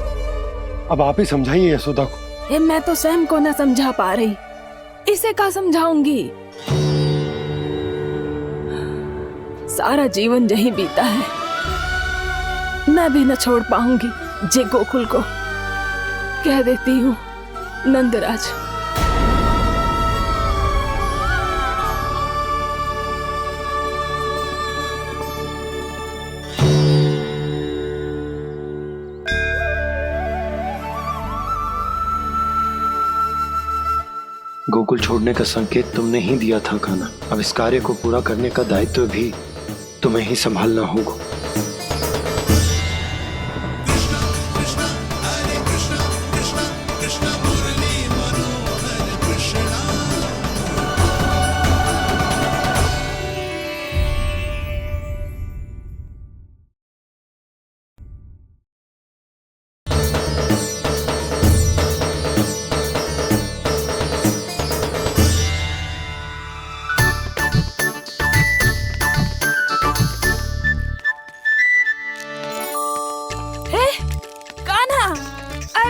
अब आप ही समझाइए यशोदा को। ये मैं तो स्वयं को न समझा पा रही, इसे क्या समझाऊंगी? सारा जीवन यही बीता है, मैं भी न छोड़ पाऊंगी जे गोकुल को। कह देती हूँ नंदराज। गोकुल छोड़ने का संकेत तुमने ही दिया था कान्हा। अब इस कार्य को पूरा करने का दायित्व भी तुम्हें ही संभालना होगा।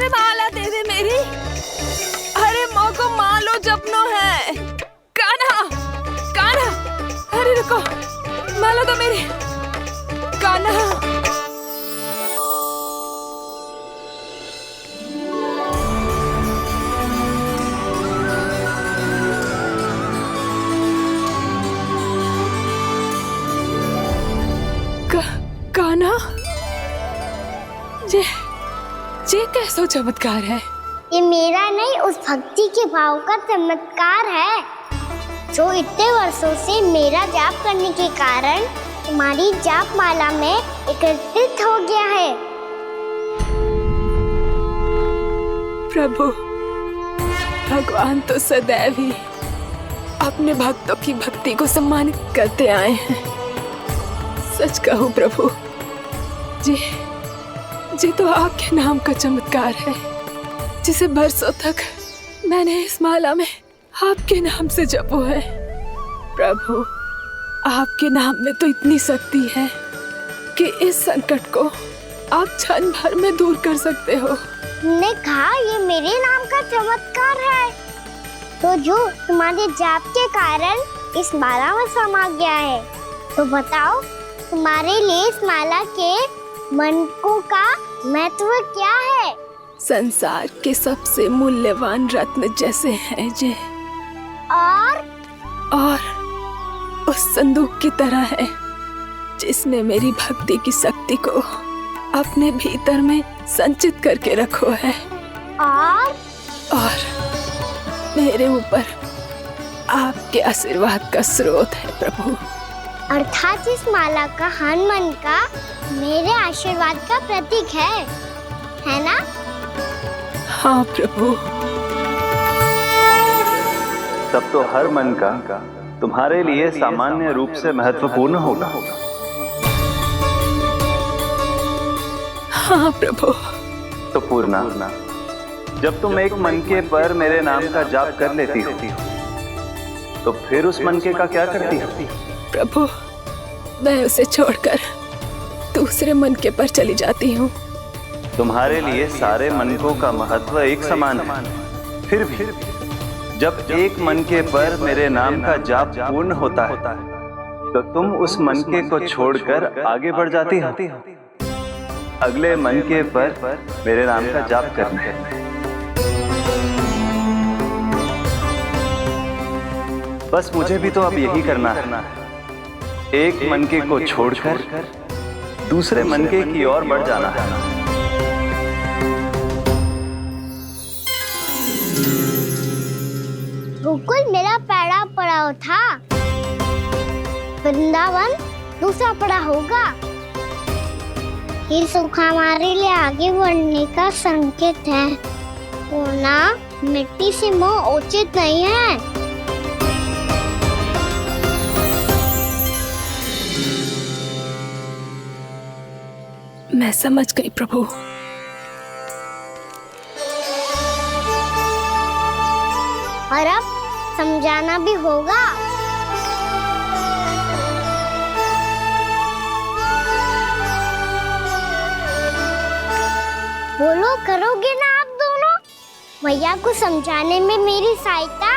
अरे माला दे दे मेरी। अरे माँ को मालो जपनो है। कान्हा, कान्हा, अरे रुको, माला तो मेरी। कान्हा। कान्हा, ये कैसा चमत्कार है? ये मेरा नहीं, उस भक्ति के भाव का चमत्कार है जो इतने वर्षों से मेरा जाप करने के कारण तुम्हारी जाप माला में एकत्रित हो गया है। प्रभु, भगवान तो सदैव ही अपने भक्तों की भक्ति को सम्मानित करते आए हैं। सच कहूं प्रभु, जी तो आपके नाम का चमत्कार है, जिसे बरसों तक मैंने इस माला में आपके नाम से जपो है। प्रभु, आपके नाम में तो इतनी शक्ति है कि इस संकट को आप क्षण भर में दूर कर सकते हो। तुमने कहा ये मेरे नाम का चमत्कार है, तो जो तुम्हारे जाप के कारण इस माला में समा गया है, तो बताओ तुम्हारे लिए इस माला के मनकों का महत्व क्या है? संसार के सबसे मूल्यवान रत्न जैसे हैं जे, और उस संदूक की तरह है जिसने मेरी भक्ति की शक्ति को अपने भीतर में संचित करके रखो है। और मेरे ऊपर आपके आशीर्वाद का स्रोत है प्रभु। अर्थात इस माला का हनुमान का मेरे आशीर्वाद का प्रतीक है ना? हाँ प्रभु। तब तो हर मन का तुम्हारे लिए सामान्य रूप से महत्वपूर्ण होगा। हाँ प्रभु। तो पूर्णा, जब तुम एक मनके पर मेरे नाम का जाप कर लेती हो, तो फिर उस मनके का क्या करती हो? प्रभु, मैं उसे छोड़कर दूसरे मनके पर चली जाती हूँ। तुम्हारे लिए सारे मनकों का महत्व एक समान है। फिर भी जब एक मनके पर मेरे नाम का जाप पूर्ण होता है, तो तुम उस मनके को छोड़कर आगे बढ़ जाती हो अगले मनके पर मेरे नाम का जाप करने। बस मुझे भी तो अब यही करना है, एक मनके को छोड़कर दूसरे मनके की ओर बढ़ जाना है। गोकुल मेरा पहला पड़ाव था, वृंदावन दूसरा पड़ा होगा। ये सुख हमारे लिए आगे बढ़ने का संकेत है, वरना मिट्टी से मोह उचित नहीं है। मैं समझ गई प्रभु। और अब समझाना भी होगा। बोलो, करोगे ना आप दोनों? भैया को समझाने में मेरी सहायता?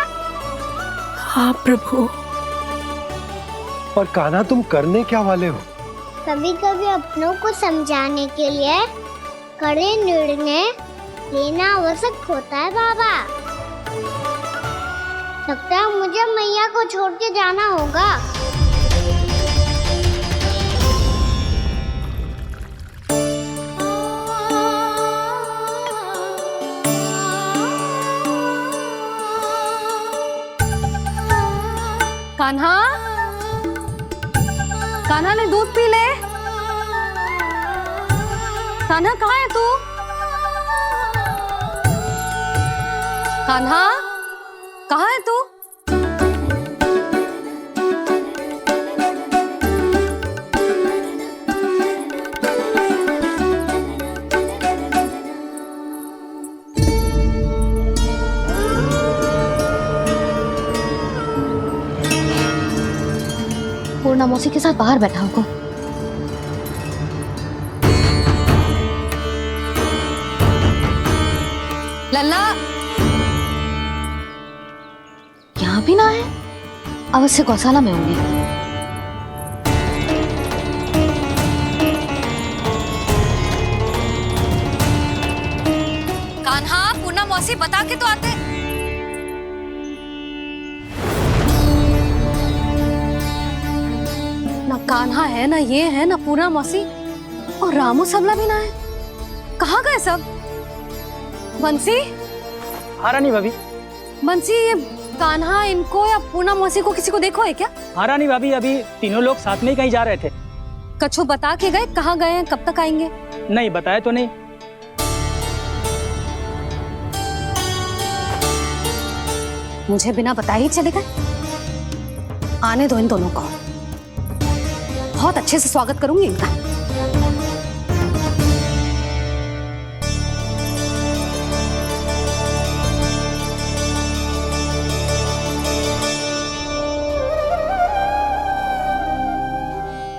हाँ प्रभु। पर कान्हा, तुम करने क्या वाले हो? कभी कभी अपनों को समझाने के लिए कड़े निर्णय लेना आवश्यक होता है बाबा। लगता है मुझे मैया को छोड़ के जाना होगा। कान्हा, कान्हा ने दूध पी ले। कान्हा कहाँ है तू? कान्हा, कहाँ है तू? पूर्णा मौसी के साथ बाहर बैठा होगा। लल्ला यहाँ भी ना है, अवश्य गौशाला में होंगे। कान्हा, पूना मौसी बता के तो आते। ना कान्हा है, ना ये है, ना पूना मौसी, और रामू सबला भी ना है। कहाँ गए सब? बंसी? हाँ रानी भाभी। बंसी, ये कान्हा इनको या पूना मौसी को किसी को देखो है क्या? हाँ रानी भाभी, अभी तीनों लोग साथ में ही कहीं जा रहे थे। कछु बता के गए कहाँ गए हैं, कब तक आएंगे? नहीं बताया तो नहीं। मुझे बिना बताए ही चले गए? आने दो इन दोनों को, बहुत अच्छे से स्वागत करूंगी इनका।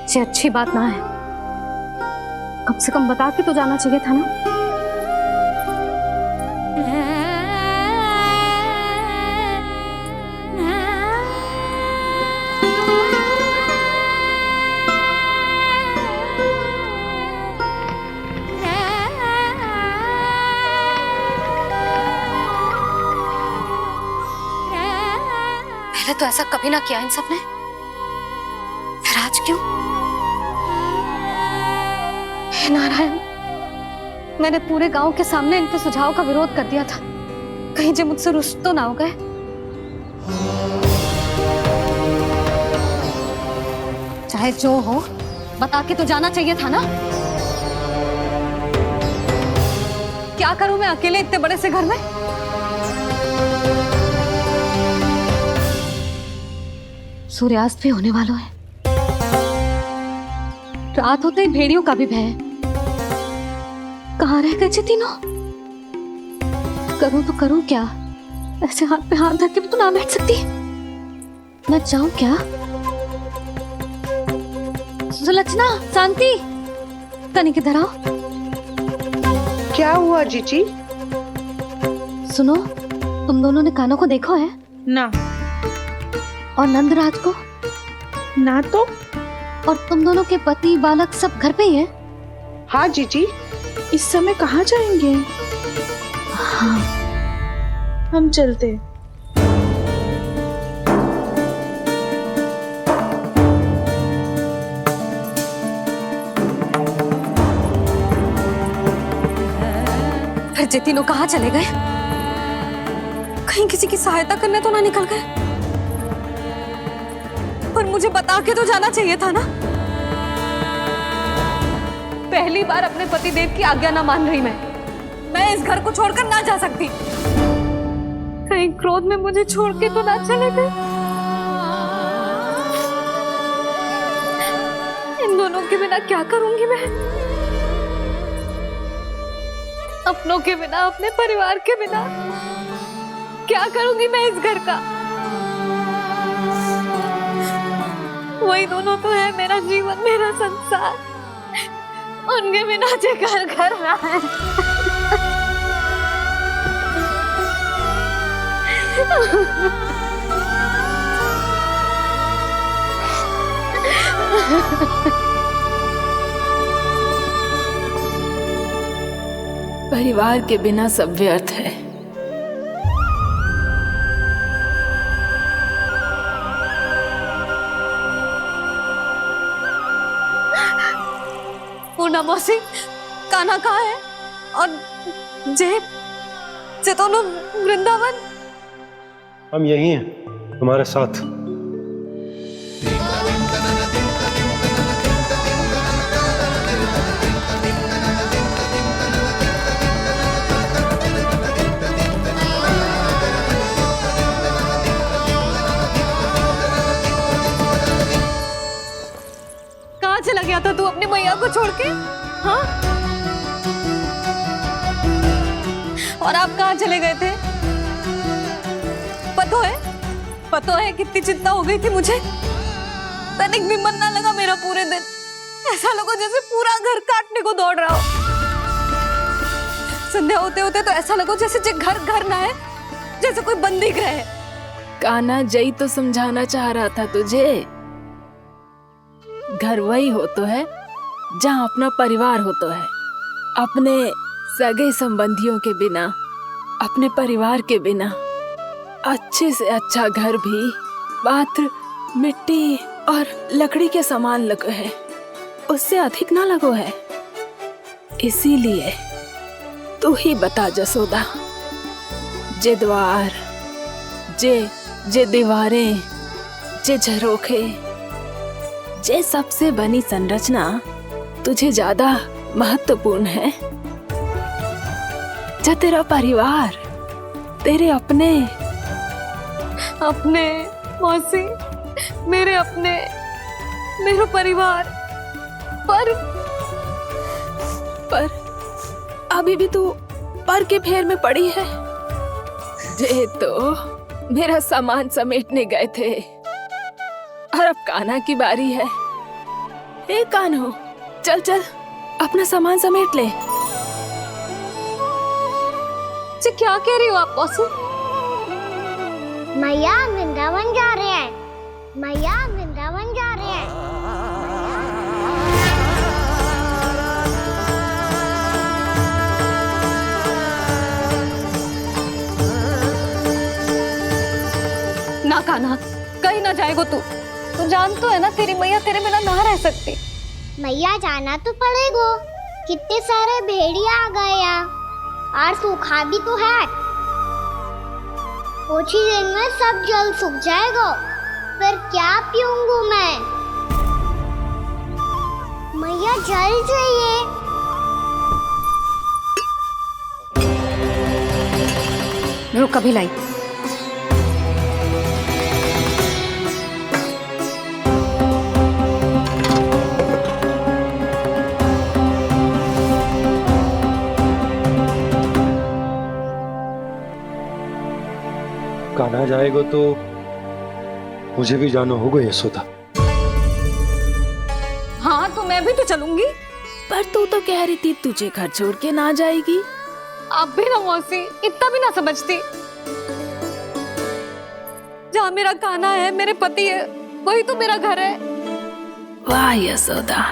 ये अच्छी बात ना है, कम से कम बता के तो जाना चाहिए था ना। पहले तो ऐसा कभी ना किया इन सब ने, फिर आज क्यों? हे नारायण, मैंने पूरे गांव के सामने इनके सुझाव का विरोध कर दिया था, कहीं जो मुझसे रुष्ट तो ना हो गए। चाहे जो हो, बता के तो जाना चाहिए था ना। क्या करूं मैं अकेले इतने बड़े से घर में? सूर्यास्त भी होने वाला है, रात होते ही भेड़ियों का भी भय है। कहाँ रह गए तीनों? करूं तो करूं क्या? ऐसे हाथ पे हाथ धर के भी तो ना बैठ सकती। मैं जाऊं क्या? सुलक्षणा, शांति, तनिक इधर आओ। क्या हुआ जीजी? सुनो, तुम दोनों ने कानों को देखो है? ना। और नंदराज को? ना तो। और तुम दोनों के पति बालक सब घर पे ही हैं? हाँ जीजी, इस समय कहाँ जाएंगे? हाँ, हम चलते। फिर जे तीनों कहाँ चले गए? कहीं किसी की सहायता करने तो ना निकल गए? पर मुझे बता के तो जाना चाहिए था ना। पहली बार अपने पतिदेव की आज्ञा ना मान रही मैं इस घर को छोड़कर ना जा सकती। कहीं क्रोध में मुझे छोड़ के तो ना चले गए। इन दोनों के बिना क्या करूंगी मैं? अपनों के बिना, अपने परिवार के बिना क्या करूंगी मैं इस घर का? वही दोनों तो है मेरा जीवन, मेरा संसार। उनके बिना जे घर घर रहा है। परिवार के बिना सब व्यर्थ है। पूना मौसी, कान्हा कहाँ है? और जे दोनों वृंदावन? हम यही हैं, तुम्हारे साथ। कहाँ चला गया था तू अपनी मैया को छोड़ के? हाँ? और आप कहाँ चले गए थे? पता है कितनी चिंता हो गई थी मुझे। तनिक भी मन ना लगा मेरा पूरे दिन। ऐसा लगा जैसे पूरा घर काटने को दौड़ रहा हो। संध्या होते होते तो ऐसा लगो जैसे जे घर घर ना है, जैसे कोई बंदी गृह है। कान्हा जई तो समझाना चाह रहा था तुझे। घर वही हो तो है जहाँ अपना परिवार हो तो है। अपने सगे संबंधियों के बिना, अपने परिवार के बिना अच्छे से अच्छा घर भी मात्र मिट्टी और लकड़ी के समान लगो है, उससे अधिक ना लगो है। इसीलिए तू ही बता जसोदा, जे द्वार, जे दीवारें, जे झरोखे, जे सबसे बनी संरचना तुझे ज्यादा महत्वपूर्ण है? जा तेरा परिवार, तेरे अपने मौसी, मेरे अपने, मेरा परिवार, पर अभी भी तू पर के फेर में पड़ी है। जे तो मेरा सामान समेटने गए थे और अब कान्हा की बारी है। ए कान्हो, चल चल अपना सामान समेट ले। जी क्या कह रही हो आप मौसी? मैया वृंदावन जा रहे हैं, मैया वृंदावन जा रहे हैं। ना कान्हा, कहीं ना जाएगो तू जान तो है ना तेरी मैया तेरे बिना ना रह सकती। मैया जाना तो पड़ेगा, कितने सारे भेड़िया आ गए यहाँ और सूखा भी तो है। कुछ ही दिन में सब जल सूख जाएगा, फिर क्या पीऊंगा मैं? मैया जल चाहिए। रुक अभी लाई। कान्हा जाएगा तो मुझे भी जाना होगा यशोदा। हाँ तो मैं भी तो चलूंगी। पर तू तो कह रही थी तुझे घर छोड़ के ना जाएगी। आप भी ना मौसी, इतना भी ना समझती। जहाँ मेरा कान्हा है, मेरे पति है, वही तो मेरा घर है। वाह यशोदा,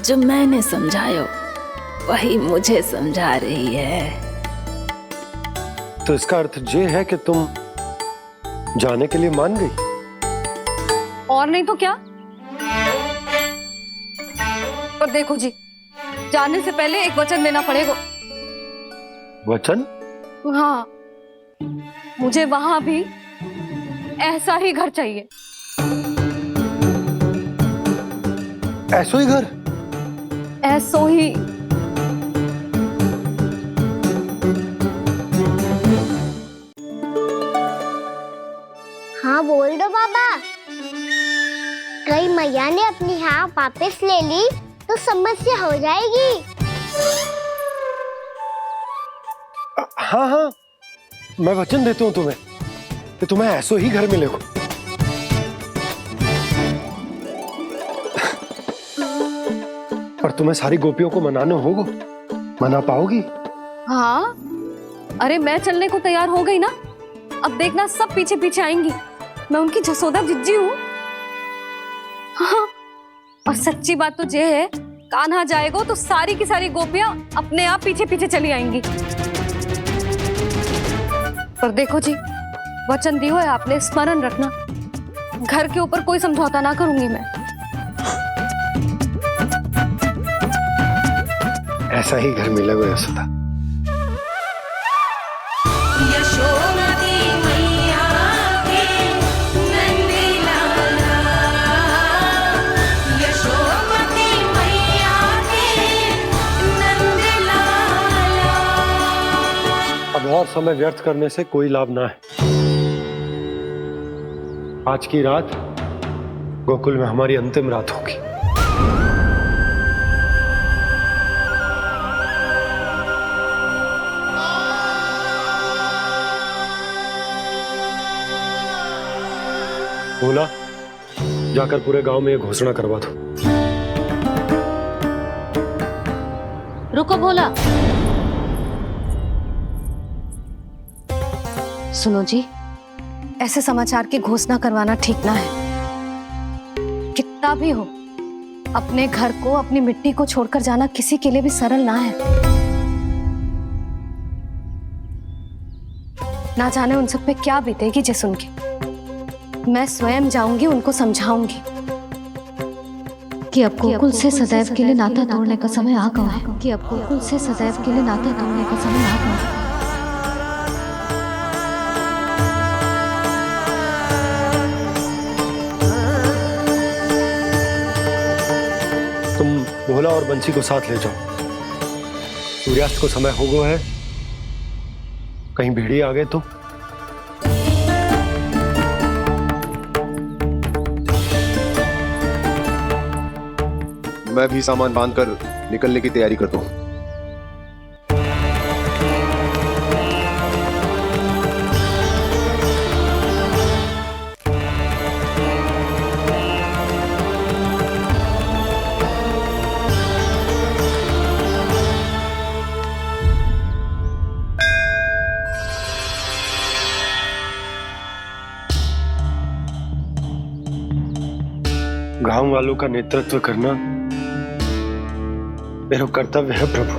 जो मैंने समझायो वही मुझे समझा रही है। तो इसका अर्थ ये है कि तुम जाने के लिए मान गई? और नहीं तो क्या। और देखो जी, जाने से पहले एक वचन देना पड़ेगा। वचन? हाँ, मुझे वहां भी ऐसा ही घर चाहिए। ऐसो ही घर? ऐसो ही। हाँ बोल दो बाबा। कहीं मैया ने अपनी हाँ वापस ले ली तो समस्या हो जाएगी। हाँ हाँ, मैं वचन देता हूँ तुम्हें कि तुम्हें ऐसो ही घर मिलेगा। पर तुम्हें सारी गोपियों को मनाना होगा। मना पाओगी? हाँ, अरे मैं चलने को तैयार हो गई ना। अब देखना सब पीछे पीछे आएंगी। मैं उनकी जसोदा जिज्जी हूँ। हाँ, और सच्ची बात तो ये है, कान्हा जाएगा तो सारी की सारी गोपियां अपने आप पीछे पीछे चली आएंगी। पर देखो जी, वचन दियो है आपने, स्मरण रखना। घर के ऊपर कोई समझौता ना करूंगी मैं। ऐसा ही घर मिलेगा यशोदा। अब और समय व्यर्थ करने से कोई लाभ ना है। आज की रात गोकुल में हमारी अंतिम रात होगी। बोला, जाकर पूरे गांव में ये घोषणा करवा दो। रुको भोला, सुनो जी, ऐसे समाचार की घोषणा करवाना ठीक ना है। कितना भी हो, अपने घर को, अपनी मिट्टी को छोड़कर जाना किसी के लिए भी सरल ना है। ना जाने उन सब पे क्या बीतेगी जे सुन के। मैं स्वयं जाऊंगी, उनको समझाऊंगी कि अब गोकुल से सदैव के लिए नाता तोड़ने का समय आ गया है, कि अब गोकुल से सदैव के लिए नाता तोड़ने का समय आ गया है। तुम भोला और बंसी को साथ ले जाओ। सूर्यास्त को समय हो गया है, कहीं भेड़िए आ गए तो। मैं भी सामान बांधकर निकलने की तैयारी करता हूं। गांव वालों का नेतृत्व करना मेरा कर्तव्य है प्रभु,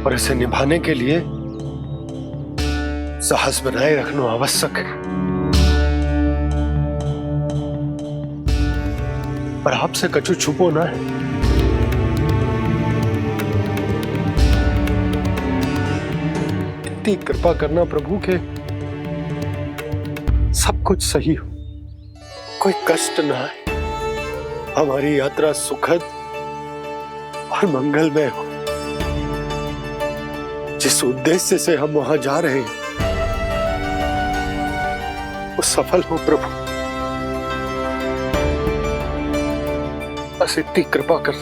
और इसे निभाने के लिए साहस बनाए रखना आवश्यक है। पर आपसे कछु छुपो ना है। इतनी कृपा करना प्रभु के सब कुछ सही हो, कोई कष्ट ना है, हमारी यात्रा सुखद और मंगलमय हो। जिस उद्देश्य से हम वहां जा रहे हैं वो सफल हो प्रभु, बस इतनी कृपा कर।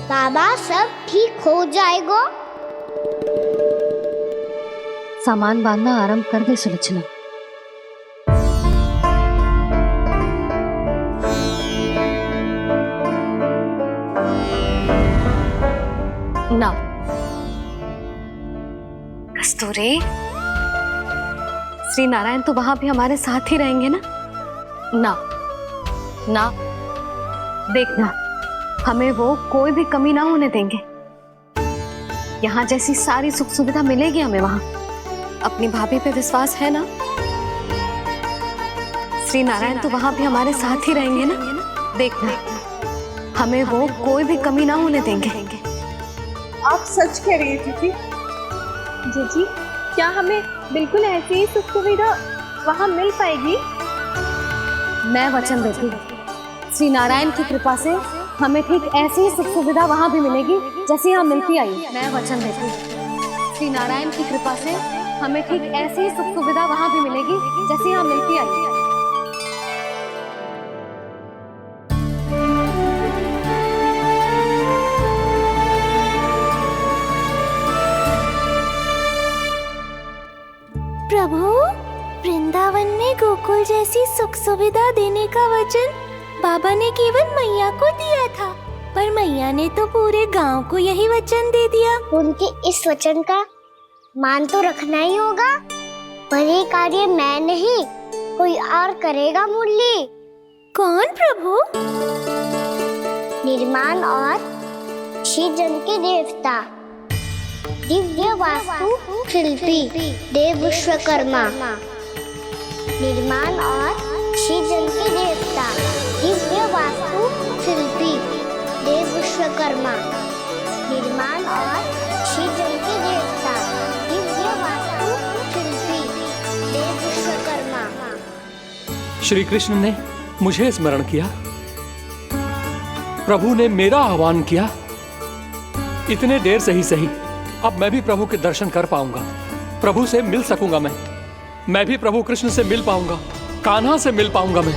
बाबा सब ठीक हो जाएगा। सामान बांधना आरंभ कर दे सुलोचना। ना कस्तूरी, श्री नारायण तो वहां भी हमारे साथ ही रहेंगे ना? ना ना, देखना, हमें वो कोई भी कमी ना होने देंगे। यहाँ जैसी सारी सुख सुविधा मिलेगी हमें वहां। अपनी भाभी पे विश्वास है ना? श्री नारायण तो वहां भी हमारे साथ ही रहेंगे ना? देखना, हमें वो कोई भी कमी ना होने देंगे। आप सच कह रही है दीदी। जीजी, क्या हमें बिल्कुल ऐसी ही सुख सुविधा वहाँ मिल पाएगी? मैं वचन देती हूँ, श्री नारायण की कृपा से हमें ठीक ऐसी ही सुख सुविधा वहाँ भी मिलेगी जैसी यहाँ मिलती आई। मैं वचन देती हूँ, श्री नारायण की कृपा से हमें ठीक ऐसी ही सुख सुविधा वहाँ भी मिलेगी जैसी यहाँ मिलती आई। प्रभु, वृंदावन में गोकुल जैसी सुख सुविधा देने का वचन बाबा ने केवल मैया को दिया था, पर मैया ने तो पूरे गांव को यही वचन दे दिया। उनके इस वचन का मान तो रखना ही होगा, पर ये कार्य मैं नहीं, कोई और करेगा। मुरली कौन प्रभु? निर्माण और सृजन के देवता, दिव्य वास्तु शिल्पी देव विश्वकर्मा। निर्माण और सृजन के देवता, दिव्य वास्तु शिल्पी देव विश्वकर्मा। निर्माण और सृजन के देवता, दिव्य वास्तु शिल्पी देव विश्वकर्मा। श्री कृष्ण ने मुझे स्मरण किया, प्रभु ने मेरा आह्वान किया। इतने देर से ही सही, अब मैं भी प्रभु के दर्शन कर पाऊंगा, प्रभु से मिल सकूंगा। मैं भी प्रभु कृष्ण से मिल पाऊंगा, कान्हा से मिल पाऊंगा मैं।